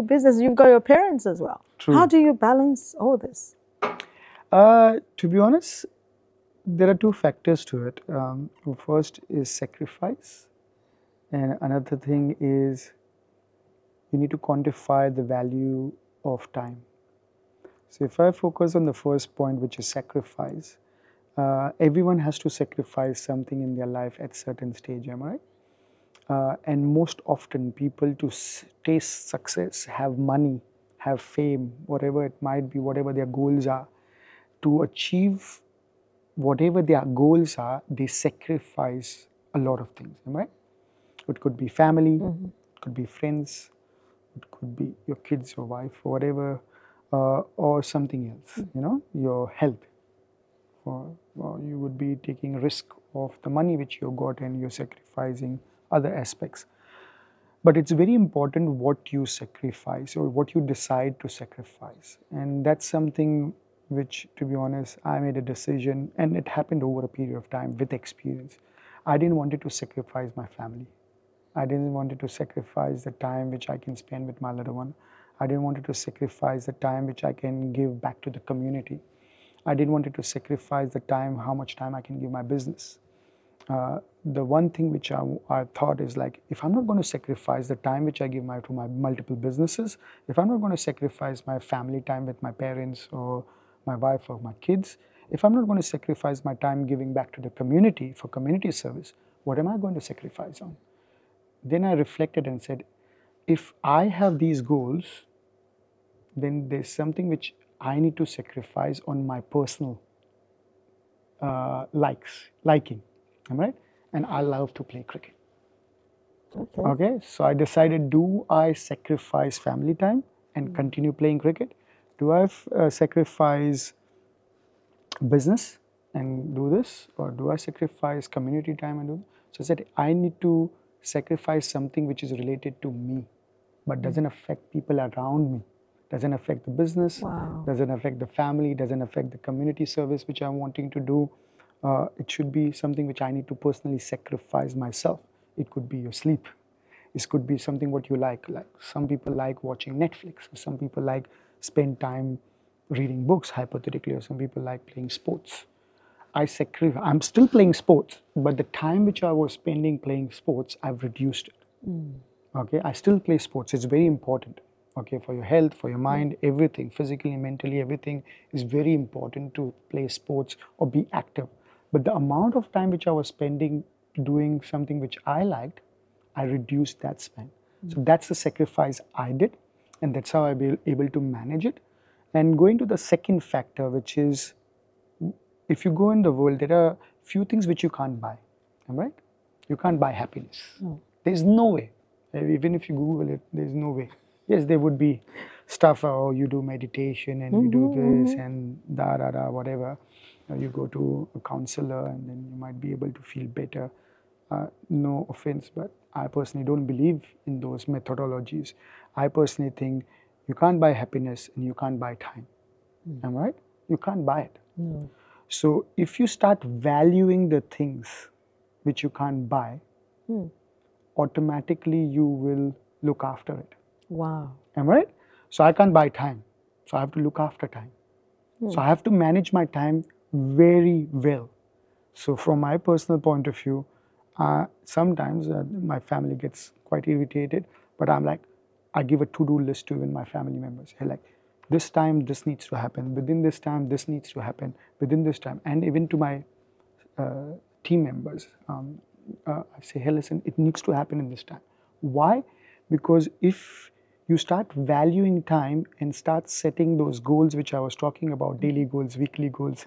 businesses. You've got your parents as well. True. How do you balance all this? To be honest, there are 2 factors to it. First is sacrifice, and another thing is you need to quantify the value of time. So if I focus on the first point, which is sacrifice, everyone has to sacrifice something in their life at certain stage, am I right? And most often people to taste success, have money, have fame, whatever it might be, whatever their goals are, to achieve whatever their goals are, they sacrifice a lot of things, am I right? It could be family, it could be friends, It could be your kids, your wife, whatever, or something else. Your health. Or you would be taking risk of the money which you got, and you're sacrificing other aspects. But it's very important what you sacrifice or what you decide to sacrifice. And that's something which, to be honest, I made a decision, and it happened over a period of time with experience. I didn't want to sacrifice my family. I didn't want to sacrifice the time which I can spend with my little one. I didn't want to sacrifice the time which I can give back to the community. I didn't want to sacrifice the time, how much time I can give my business. The one thing which I thought is like, if I'm not going to sacrifice the time which I give to my multiple businesses, if I'm not going to sacrifice my family time with my parents or my wife or my kids, if I'm not going to sacrifice my time giving back to the community for community service, what am I going to sacrifice on? Then I reflected and said, if I have these goals, then there's something which I need to sacrifice on my personal liking. Am I right? And I love to play cricket. Okay, so I decided, do I sacrifice family time and continue playing cricket? Do I sacrifice business and do this? Or do I sacrifice community time and do this? So I said, I need to sacrifice something which is related to me, but doesn't affect people around me. Doesn't affect the business, doesn't affect the family, doesn't affect the community service which I'm wanting to do. It should be something which I need to personally sacrifice myself. It could be your sleep. It could be something what you like. Like some people like watching Netflix. Or some people like spend time reading books, hypothetically, or some people like playing sports. I'm still playing sports, but the time which I was spending playing sports, I've reduced it. Okay, I still play sports. It's very important. Okay, for your health, for your mind, everything, physically, mentally, everything is very important to play sports or be active. But the amount of time which I was spending doing something which I liked, I reduced that spend. So that's the sacrifice I did, and that's how I be able to manage it. And going to the second factor, which is, if you go in the world, there are few things which you can't buy, right? You can't buy happiness. There's no way. Even if you Google it, there's no way. Yes, there would be stuff, oh, you do meditation and you do this and whatever. You go to a counselor and then you might be able to feel better. No offense, but I personally don't believe in those methodologies. I personally think you can't buy happiness and you can't buy time. Am I right? You can't buy it. So if you start valuing the things which you can't buy, automatically you will look after it. Wow. Am I right? So I can't buy time. So I have to look after time. So I have to manage my time very well. So from my personal point of view, sometimes my family gets quite irritated, but I'm like, I give a to-do list to even my family members. Hey, like, this time this needs to happen, within this time this needs to happen, within this time. And even to my team members, I say, hey, listen, it needs to happen in this time. Why? Because if you start valuing time and start setting those goals which I was talking about, daily goals, weekly goals,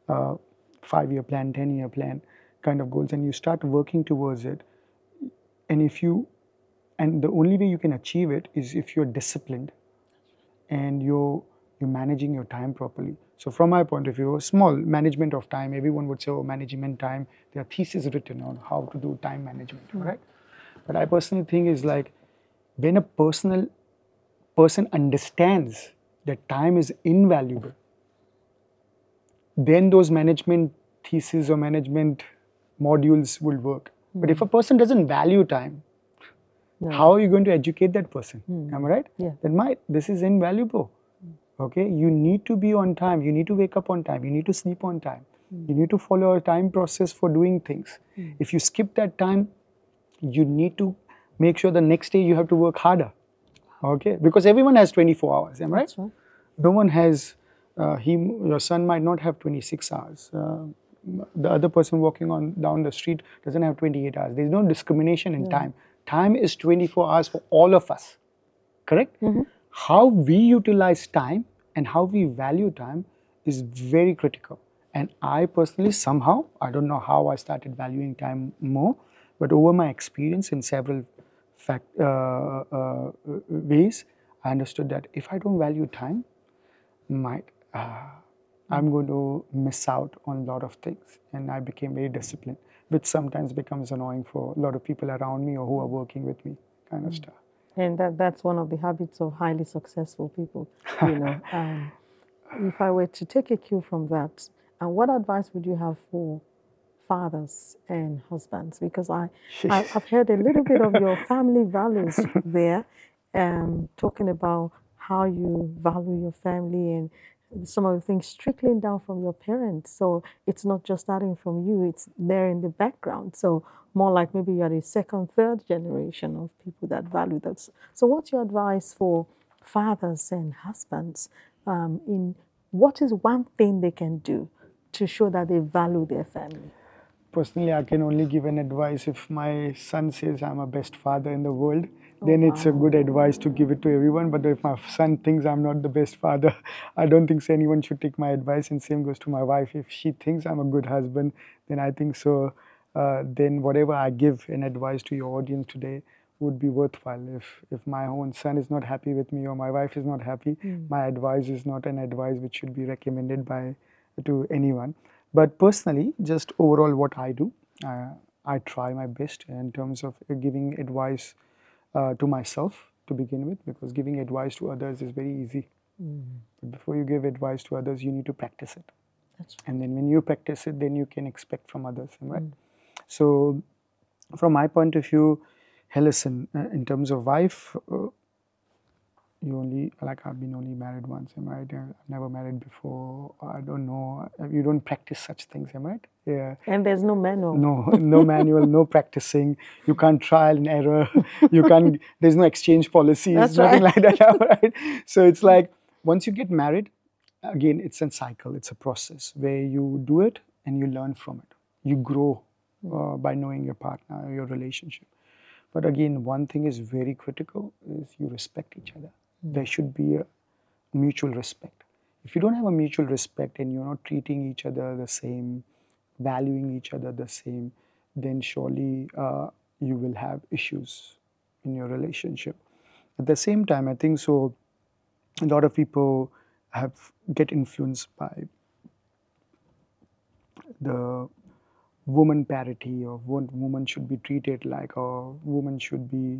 5-year plan, 10-year plan kind of goals, and you start working towards it, and the only way you can achieve it is if you're disciplined and you're managing your time properly. So from my point of view, small management of time, everyone would say, oh, management time, there are theses written on how to do time management, right? But I personally think is like, when a person understands that time is invaluable, then those management theses or management modules will work. But if a person doesn't value time, how are you going to educate that person? Am I right? Yeah. Then this is invaluable. Okay, you need to be on time. You need to wake up on time. You need to sleep on time. You need to follow a time process for doing things. If you skip that time, you need to make sure the next day you have to work harder. Okay, because everyone has 24 hours. Am I right? That's right. No one has. Your son might not have 26 hours. The other person walking down the street doesn't have 28 hours. There's no discrimination in time. Time is 24 hours for all of us. Correct? How we utilize time and how we value time is very critical. And I personally I don't know how I started valuing time more, but over my experience in several ways, I understood that if I don't value time, might I'm going to miss out on a lot of things, and I became very disciplined, which sometimes becomes annoying for a lot of people around me or who are working with me, kind of stuff. And that's one of the habits of highly successful people, you know. If I were to take a cue from that, and what advice would you have for fathers and husbands? Because I've heard a little bit of your family values there, talking about how you value your family and some of the things trickling down from your parents. So it's not just starting from you, it's there in the background. So more like maybe you're the second, third generation of people that value that. So what's your advice for fathers and husbands in what is one thing they can do to show that they value their family? Personally, I can only give an advice if my son says I'm a best father in the world, then it's a good advice to give it to everyone. But if my son thinks I'm not the best father, I don't think so anyone should take my advice. And same goes to my wife. If she thinks I'm a good husband, then I think so. Then whatever I give an advice to your audience today would be worthwhile. If my own son is not happy with me or my wife is not happy, my advice is not an advice which should be recommended by to anyone. But personally, just overall what I do, I try my best in terms of giving advice to myself to begin with, because giving advice to others is very easy. But before you give advice to others, you need to practice it. That's right. And then when you practice it, then you can expect from others, right? So from my point of view, hey, listen, in terms of wife, you only, like I've been only married once, am I right? I've never married before. I don't know. You don't practice such things, am I right? Yeah. And there's no manual. No manual, no practicing. You can't trial and error. You can't. There's no exchange policies. That's nothing right. like that, right? So it's like once you get married, again, it's a cycle. It's a process where you do it and you learn from it. You grow by knowing your partner, your relationship. But again, one thing is very critical: is you respect each other. There should be a mutual respect. If you don't have a mutual respect and you're not treating each other the same, valuing each other the same, then surely you will have issues in your relationship. At the same time, I think so. A lot of people get influenced by the woman parity, or what woman should be treated like, or woman should be,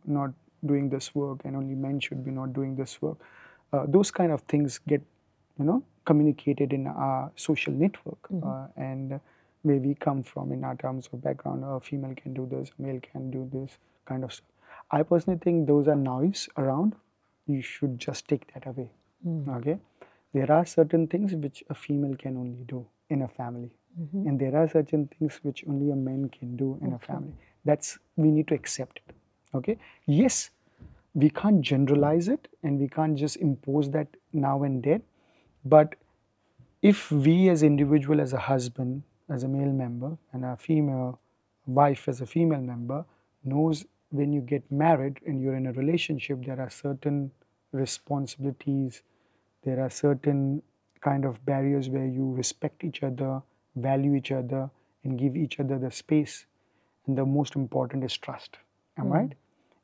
not doing this work, and only men should be not doing this work. Those kind of things get, communicated in our social network, and where we come from in our terms of background. A female can do this, male can do this kind of stuff. I personally think those are noise around. You should just take that away. Okay, there are certain things which a female can only do in a family. And there are certain things which only a man can do in a family. We need to accept it. Okay. Yes, we can't generalize it and we can't just impose that now and then. But if we as individual, as a husband, as a male member, and a female wife as a female member, knows when you get married and you're in a relationship, there are certain responsibilities, there are certain kind of barriers where you respect each other, value each other, and give each other the space. And the most important is trust. Am I right?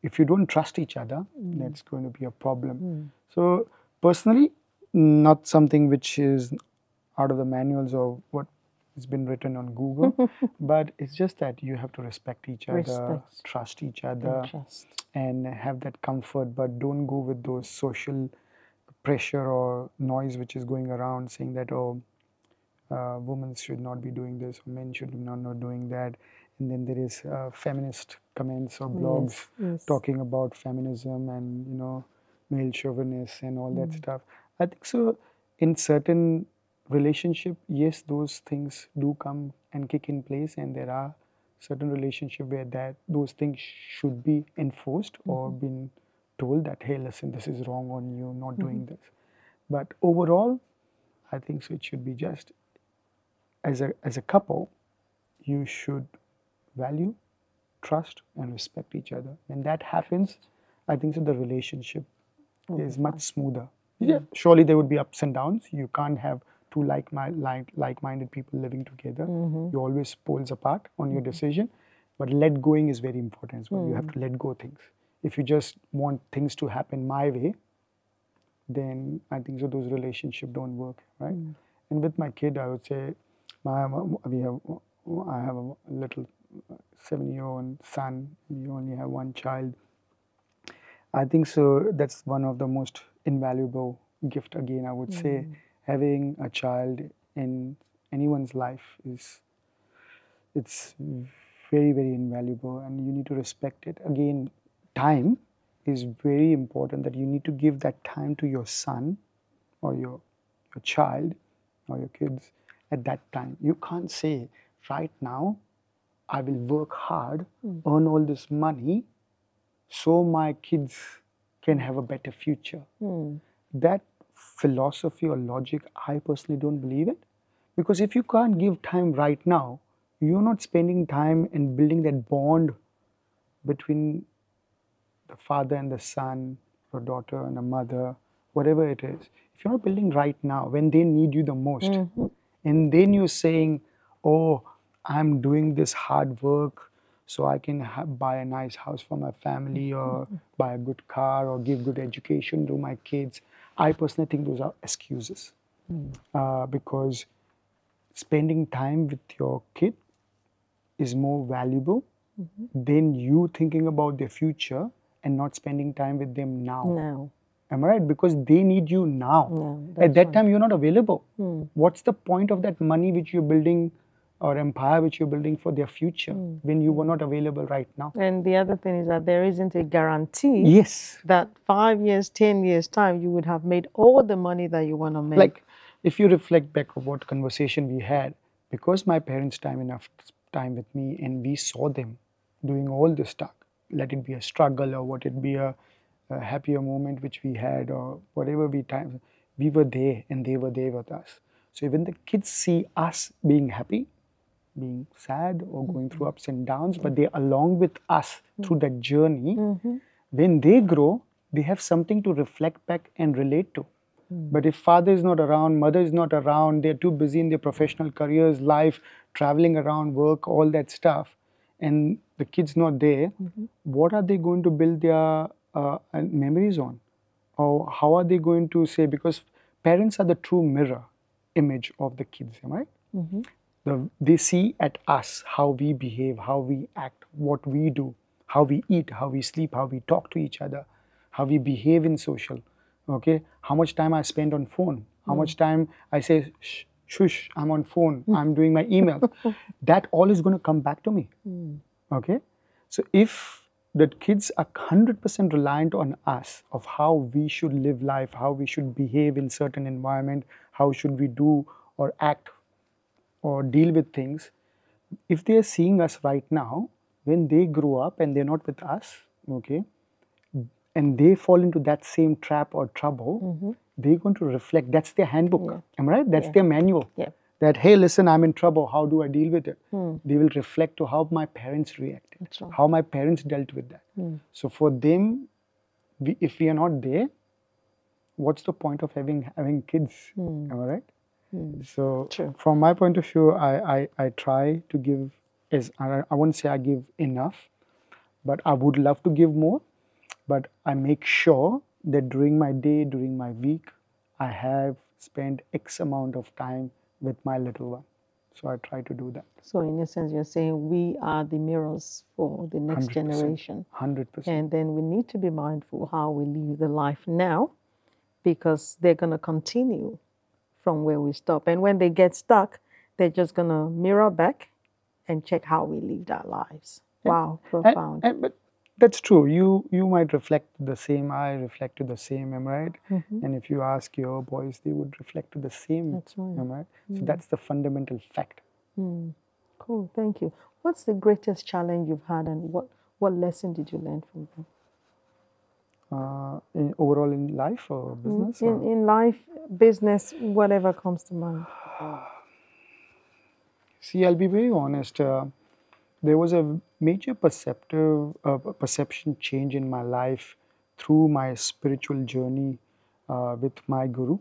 If you don't trust each other, that's going to be a problem. So personally, not something which is out of the manuals or what has been written on Google, but it's just that you have to respect each other, trust each other, and have that comfort, but don't go with those social pressure or noise which is going around saying that, oh, women should not be doing this, or men should not be doing that. And then there is feminist comments or blogs talking about feminism and, male chauvinists and all that stuff. I think so in certain relationship, yes, those things do come and kick in place, and there are certain relationship where those things should be enforced or been told that, hey, listen, this is wrong on you, not doing this. But overall, I think so it should be just as a couple, you should value, trust, and respect each other. When that happens, I think so the relationship is much smoother. Yeah, surely there would be ups and downs. You can't have two like-minded people living together. You always poles apart on your decision. But let going is very important as well. You have to let go things. If you just want things to happen my way, then I think so those relationships don't work, right? And with my kid, I would say, we have, I have a little 7-year-old son. We only have one child. I think so. That's one of the most invaluable gift. Again, I would say, having a child in anyone's life is it's very very invaluable, and you need to respect it. Again, time is very important. That you need to give that time to your son or your child or your kids at that time. You can't say right now I will work hard, earn all this money so my kids can have a better future. That philosophy or logic, I personally don't believe it. Because if you can't give time right now, you're not spending time and building that bond between the father and the son, or daughter and a mother, whatever it is. If you're not building right now, when they need you the most, and then you're saying, oh, I'm doing this hard work so I can buy a nice house for my family, or buy a good car, or give good education to my kids. I personally think those are excuses. Because spending time with your kid is more valuable than you thinking about their future and not spending time with them now. No. Am I right? Because they need you now. No, At that's that right. time, you're not available. What's the point of that money which you're building, or empire which you're building for their future, when you were not available right now? And the other thing is that there isn't a guarantee Yes. that 5 years, 10 years time, you would have made all the money that you want to make. Like, if you reflect back of what conversation we had, because my parents time enough time with me, and we saw them doing all this stuff, let it be a struggle or what it be a happier moment which we had, or whatever we were there and they were there with us. So when the kids see us being happy, being sad, or going through ups and downs, but they're along with us through that journey, when they grow, they have something to reflect back and relate to. But if father is not around, mother is not around, they're too busy in their professional careers, life, traveling around, work, all that stuff, and the kid's not there, what are they going to build their memories on? Or how are they going to say, because parents are the true mirror image of the kids, am I right? They see at us how we behave, how we act, what we do, how we eat, how we sleep, how we talk to each other, how we behave in social. Okay, how much time I spend on phone, how much time I say, shh, shush, I'm on phone, I'm doing my emails. That all is going to come back to me. Okay, so if the kids are 100% reliant on us of how we should live life, how we should behave in certain environment, how should we do or act or deal with things, if they are seeing us right now, when they grow up and they're not with us, okay, and they fall into that same trap or trouble, they're going to reflect. That's their handbook. Am I right? That's their manual. That, hey, listen, I'm in trouble. How do I deal with it? They will reflect to how my parents reacted, right. how my parents dealt with that. So for them, if we are not there, what's the point of having kids? Am I right? So True. from my point of view, I try to give, I won't say I give enough, but I would love to give more. But I make sure that during my day, during my week, I have spent X amount of time with my little one. So I try to do that. So in a sense, you're saying we are the mirrors for the next 100%, generation. 100%. And then we need to be mindful how we live the life now, because they're going to continue from where we stop. And when they get stuck, they're just going to mirror back and check how we lived our lives. Wow, profound. But that's true. You might reflect the same. I reflect to the same. Am I right? And if you ask your boys, they would reflect to the same. That's right. Am I right? So that's the fundamental fact. Cool, thank you. What's the greatest challenge you've had, and what lesson did you learn from them? Overall in life or business? In life, business, whatever comes to mind. See, I'll be very honest. There was a major perception change in my life through my spiritual journey with my guru,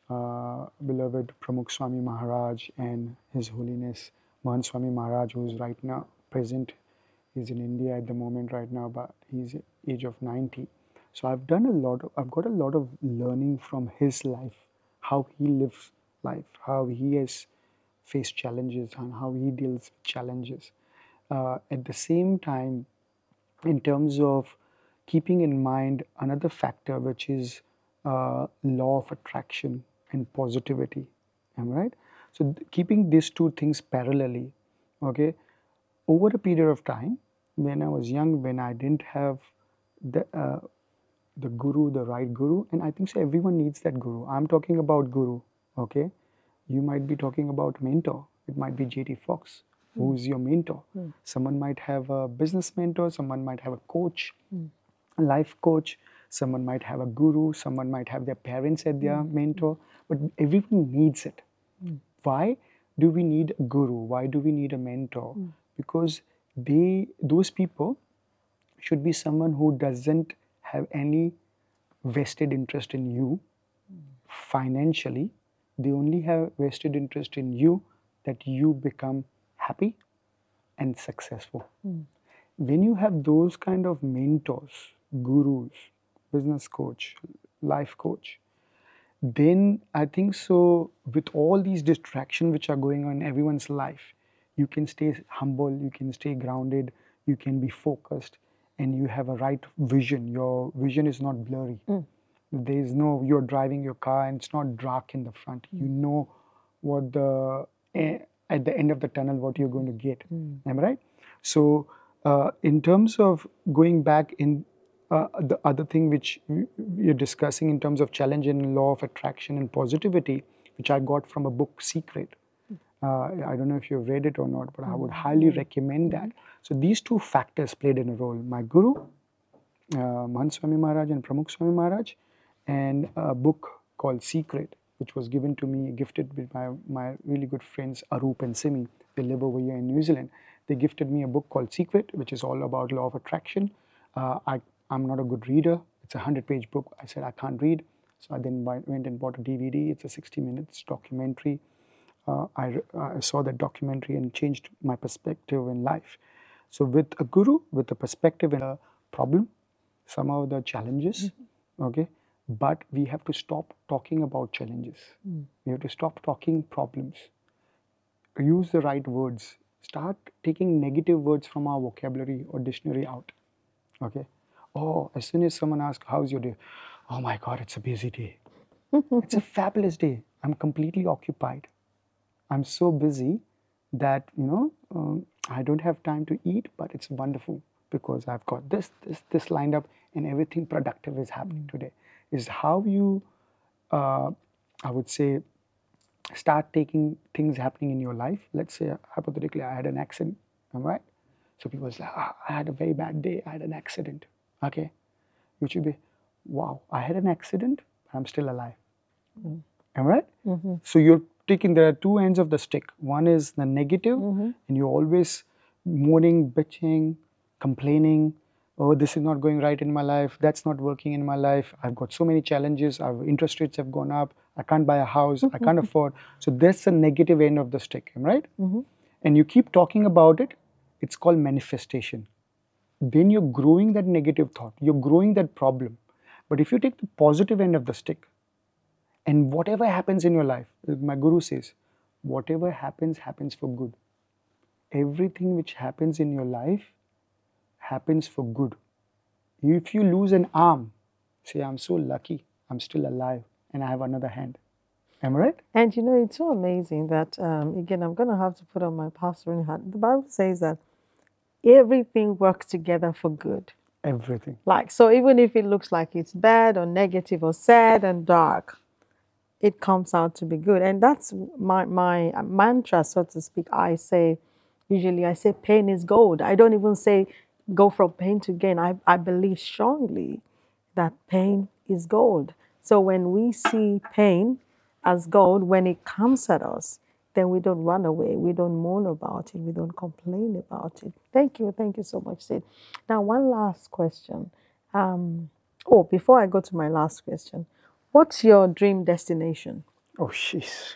beloved Pramukh Swami Maharaj, and His Holiness Mahan Swami Maharaj, who is right now present He's in India at the moment right now, but he's age of 90. So I've got a lot of learning from his life, how he lives life, how he has faced challenges and how he deals with challenges. At the same time, in terms of keeping in mind another factor, which is law of attraction and positivity. Am I right? So keeping these two things parallelly, okay, over a period of time, when I was young, when I didn't have the uh, the guru, the right guru, and I think so everyone needs that guru. I'm talking about guru, okay? You might be talking about mentor. It might be JT Fox, who's your mentor. Someone might have a business mentor, someone might have a coach, a life coach, someone might have a guru, someone might have their parents as their mentor, but everyone needs it. Why do we need a guru? Why do we need a mentor? Because those people should be someone who doesn't have any vested interest in you financially. They only have vested interest in you that you become happy and successful. When you have those kind of mentors, gurus, business coach, life coach, then I think so with all these distractions which are going on in everyone's life, you can stay humble, you can stay grounded, you can be focused, and you have a right vision. Your vision is not blurry. There is no, you're driving your car and it's not dark in the front. You know what at the end of the tunnel, what you're going to get. Am I right? So, in terms of going back in the other thing which you're discussing in terms of challenge and law of attraction and positivity, which I got from a book, Secret. I don't know if you've read it or not, but I would highly recommend that. So these two factors played in a role. My guru, Mahant Swami Maharaj and Pramukh Swami Maharaj, and a book called Secret, which was given to me, gifted with my really good friends Arup and Simi. They live over here in New Zealand. They gifted me a book called Secret, which is all about law of attraction. I'm not a good reader. It's a 100-page book. I said I can't read. So I then went and bought a DVD. It's a 60 minutes documentary. I saw that documentary and changed my perspective in life. So with a guru, with a perspective and a problem, some of the challenges, okay, but we have to stop talking about challenges. We have to stop talking problems. Use the right words. Start taking negative words from our vocabulary or dictionary out. Okay. Oh, as soon as someone asks, how's your day? Oh my God, it's a busy day. It's a fabulous day. I'm completely occupied. I'm so busy that, I don't have time to eat, but it's wonderful because I've got this lined up and everything productive is happening today. Is how you, I would say, start taking things happening in your life. Let's say, hypothetically, I had an accident, all right? So people say, I had a very bad day, I had an accident, okay? You should be, wow, I had an accident, I'm still alive. Am I right? So you're taking, there are two ends of the stick. One is the negative, and you're always moaning, bitching, complaining. Oh, this is not going right in my life. That's not working in my life. I've got so many challenges. Our interest rates have gone up. I can't buy a house. I can't afford. So that's the negative end of the stick, right? And you keep talking about it. It's called manifestation. Then you're growing that negative thought. You're growing that problem. But if you take the positive end of the stick, and whatever happens in your life, my guru says, whatever happens, happens for good. Everything which happens in your life happens for good. If you lose an arm, say, I'm so lucky, I'm still alive, and I have another hand. Am I right? And it's so amazing that, again, I'm going to have to put on my pastoring hat. The Bible says that everything works together for good. Everything. Like, so even if it looks like it's bad or negative or sad and dark, it comes out to be good. And that's my mantra, so to speak. Usually I say pain is gold. I don't even say go from pain to gain. I believe strongly that pain is gold. So when we see pain as gold, when it comes at us, then we don't run away. We don't moan about it. We don't complain about it. Thank you. Thank you so much, Sid. Now, one last question. Before I go to my last question, what's your dream destination? Oh, jeez.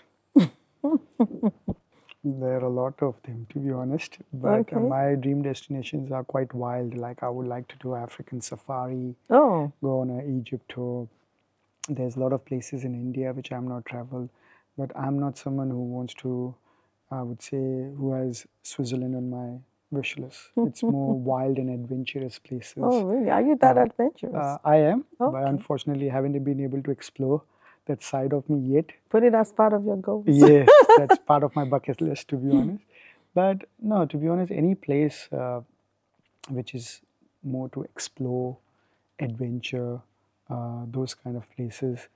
There are a lot of them, to be honest. But Okay. my dream destinations are quite wild. Like I would like to do African safari, Oh, go on an Egypt tour. There's a lot of places in India which I'm not traveled, but I'm not someone who wants to, I would say, who has Switzerland on my wish list. It's more wild and adventurous oh, places. really? Are you that Uh, adventurous? I am, but Okay. unfortunately, haven't been able to explore that side of me yet. Put it as part of your goals. Yes, that's part of my bucket list, to be honest. But no, to be honest, any place which is more to explore, adventure, those kind of places.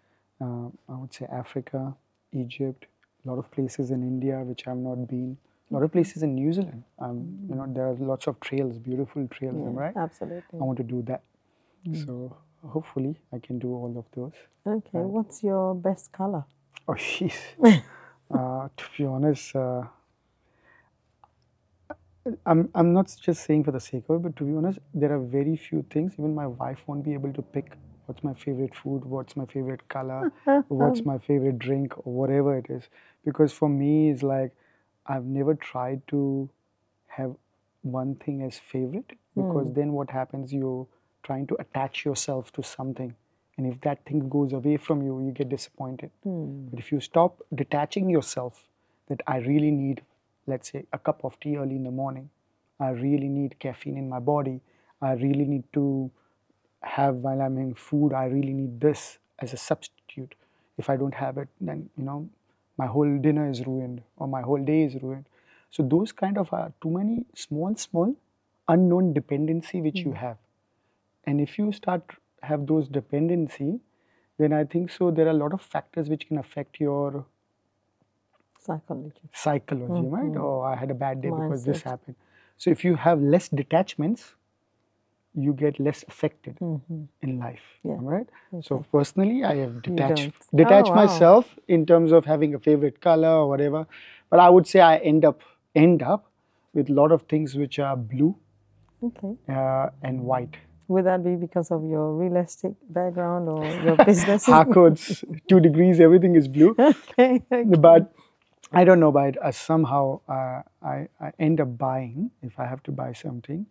I would say Africa, Egypt, a lot of places in India which I've not been. A lot of places in New Zealand. There are lots of trails, beautiful trails. Yeah, Am I right? absolutely. I want to do that. So hopefully I can do all of those. Okay, what's your best color? Oh, jeez. To be honest, I'm not just saying for the sake of it, but to be honest, there are very few things. Even my wife won't be able to pick what's my favorite food, what's my favorite color, what's my favorite drink, or whatever it is. Because for me, it's like I've never tried to have one thing as favorite, because then what happens, you're trying to attach yourself to something. And if that thing goes away from you, you get disappointed. But if you stop detaching yourself, that I really need, let's say, a cup of tea early in the morning, I really need caffeine in my body, I really need to have while I'm having food, I really need this as a substitute. If I don't have it, then my whole dinner is ruined or my whole day is ruined. So those kind of are too many small unknown dependency which you have. And if you start have those dependency, then I think so there are a lot of factors which can affect your psychology, right? Oh, I had a bad day because this Mindset. happened. So if you have less detachments, you get less affected in life. Yeah. Right? So Okay. personally, I have You detached don't. detached Oh, wow. myself in terms of having a favorite color or whatever. But I would say I end up with a lot of things which are blue Okay. and white. Would that be because of your real estate background or your businesses? Harcourts, 2 degrees, everything is blue. Okay. But I don't know, but somehow I end up buying, if I have to buy something,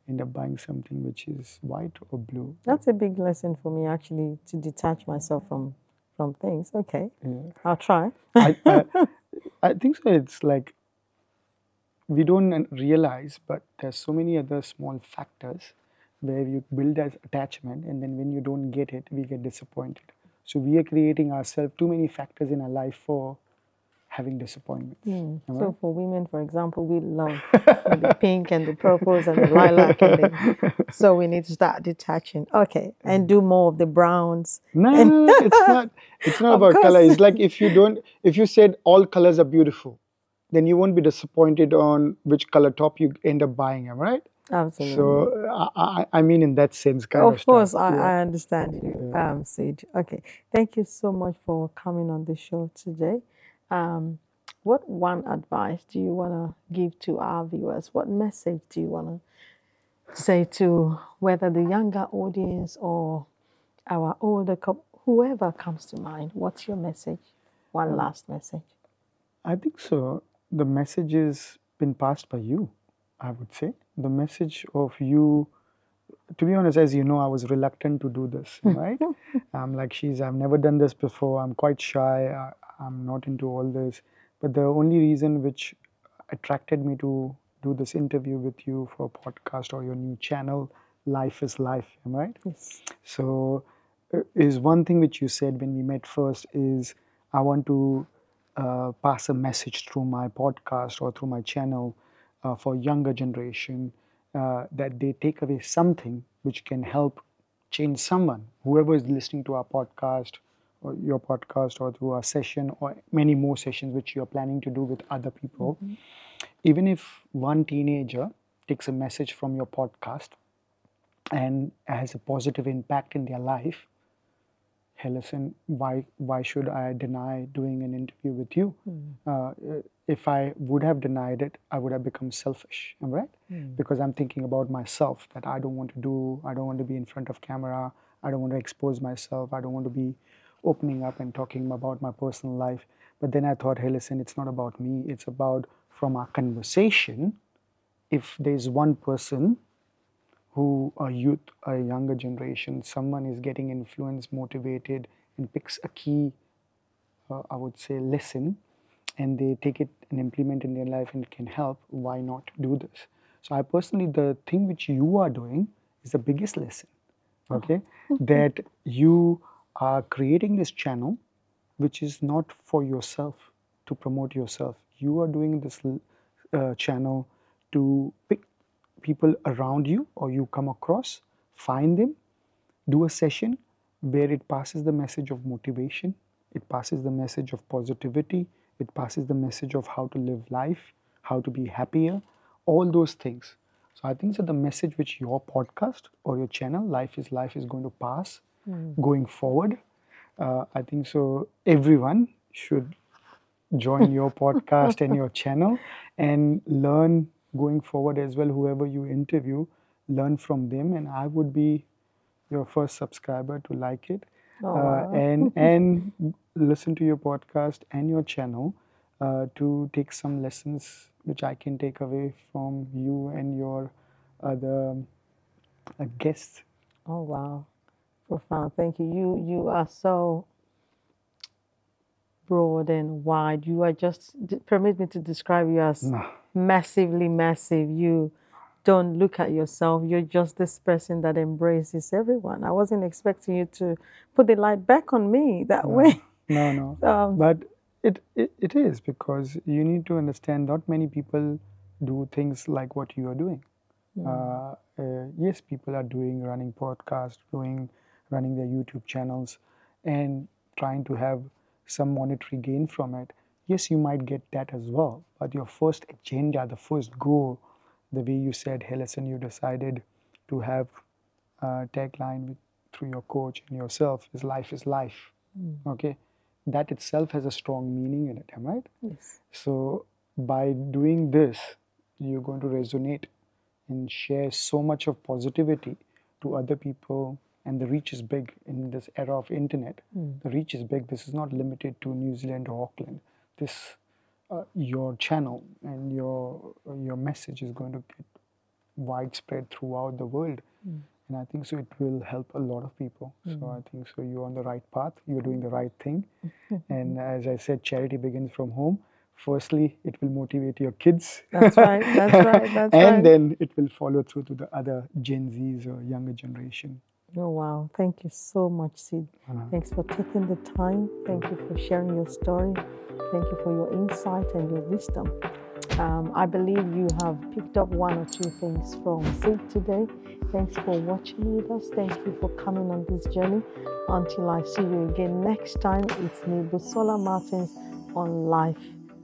end up buying something which is white or blue. That's a big lesson for me, actually, to detach myself from things. Okay. Yeah. I'll try. I think so. It's like we don't realize, but there's so many other small factors where you build as attachment, and then when you don't get it, we get disappointed. So we are creating ourselves too many factors in our life for having disappointments. Am I So right? for women, for example, we love the pink and the purples and the lilac, so we need to start detaching. Okay, and do more of the browns. No, And no, no, it's not. It's not of about color. course, It's like if you said all colors are beautiful, then you won't be disappointed on which color top you end up buying. Am I right? absolutely. So I mean in that sense, kind of Of stuff. course, I, Yeah. I understand you, Sid. Okay, thank you so much for coming on the show today. Um, what one advice do you want to give to our viewers? What message do you want to say to whether the younger audience or our older, whoever comes to mind? What's your message? One last message. I think so. The message has been passed by you, I would say. The message of you, to be honest, as you know, I was reluctant to do this, right? I'm like, I've never done this before. I'm quite shy. I'm not into all this. But the only reason which attracted me to do this interview with you for a podcast or your new channel, Life is Life, am I right? Yes. So, is one thing which you said when we met first is I want to pass a message through my podcast or through my channel for younger generation that they take away something which can help change someone, whoever is listening to our podcast or your podcast or through our session or many more sessions which you're planning to do with other people. Even if one teenager takes a message from your podcast and has a positive impact in their life, hey, listen, why should I deny doing an interview with you? If I would have denied it, I would have become selfish, am I right? Because I'm thinking about myself, that I don't want to do, I don't want to be in front of camera, I don't want to expose myself, I don't want to be opening up and talking about my personal life. But then I thought, hey, listen, it's not about me. It's about, from our conversation, if there's one person who, a youth, a younger generation, someone is getting influenced, motivated, and picks a key, I would say, lesson, and they take it and implement in their life and it can help, why not do this? So I personally, the thing which you are doing is the biggest lesson, okay? That you are creating this channel which is not for yourself, to promote yourself. You are doing this channel to pick people around you, or you come across, find them, do a session where it passes the message of motivation, it passes the message of positivity, it passes the message of how to live life, how to be happier, all those things. So I think so the message which your podcast or your channel, Life is going to pass going forward. I think so everyone should join your podcast and your channel and learn going forward as well. Whoever you interview, learn from them, and I would be your first subscriber to like it, Oh, wow. and listen to your podcast and your channel to take some lessons which I can take away from you and your other guests. Oh, wow. Profound. Thank you. You are so broad and wide. You are just, permit me to describe you as No. massively massive. You don't look at yourself. You're just this person that embraces everyone. I wasn't expecting you to put the light back on me that way. No. But it is, because you need to understand not many people do things like what you are doing. Yes, people are running podcasts, running their YouTube channels, and trying to have some monetary gain from it. Yes, you might get that as well, but your first agenda, the first goal, the way you said, hey, listen, you decided to have a tagline through your coach and yourself is life is life. Okay, that itself has a strong meaning in it, am I right? Yes. So by doing this, you're going to resonate and share so much of positivity to other people, and the reach is big in this era of internet. The reach is big. This is not limited to New Zealand or Auckland. This your channel and your message is going to get widespread throughout the world, and I think so it will help a lot of people. So I think so you're on the right path, you're doing the right thing. And as I said, charity begins from home. Firstly, it will motivate your kids. That's right. That's right. That's And right. then it will follow through to the other Gen Zs or younger generation. Oh, wow. Thank you so much, Sid. Thanks for taking the time. Thank you for sharing your story. Thank you for your insight and your wisdom. I believe you have picked up one or two things from Sid today. Thanks for watching with us. Thank you for coming on this journey. Until I see you again next time, it's me, Busola Martins, on Life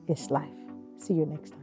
is Life. See you next time.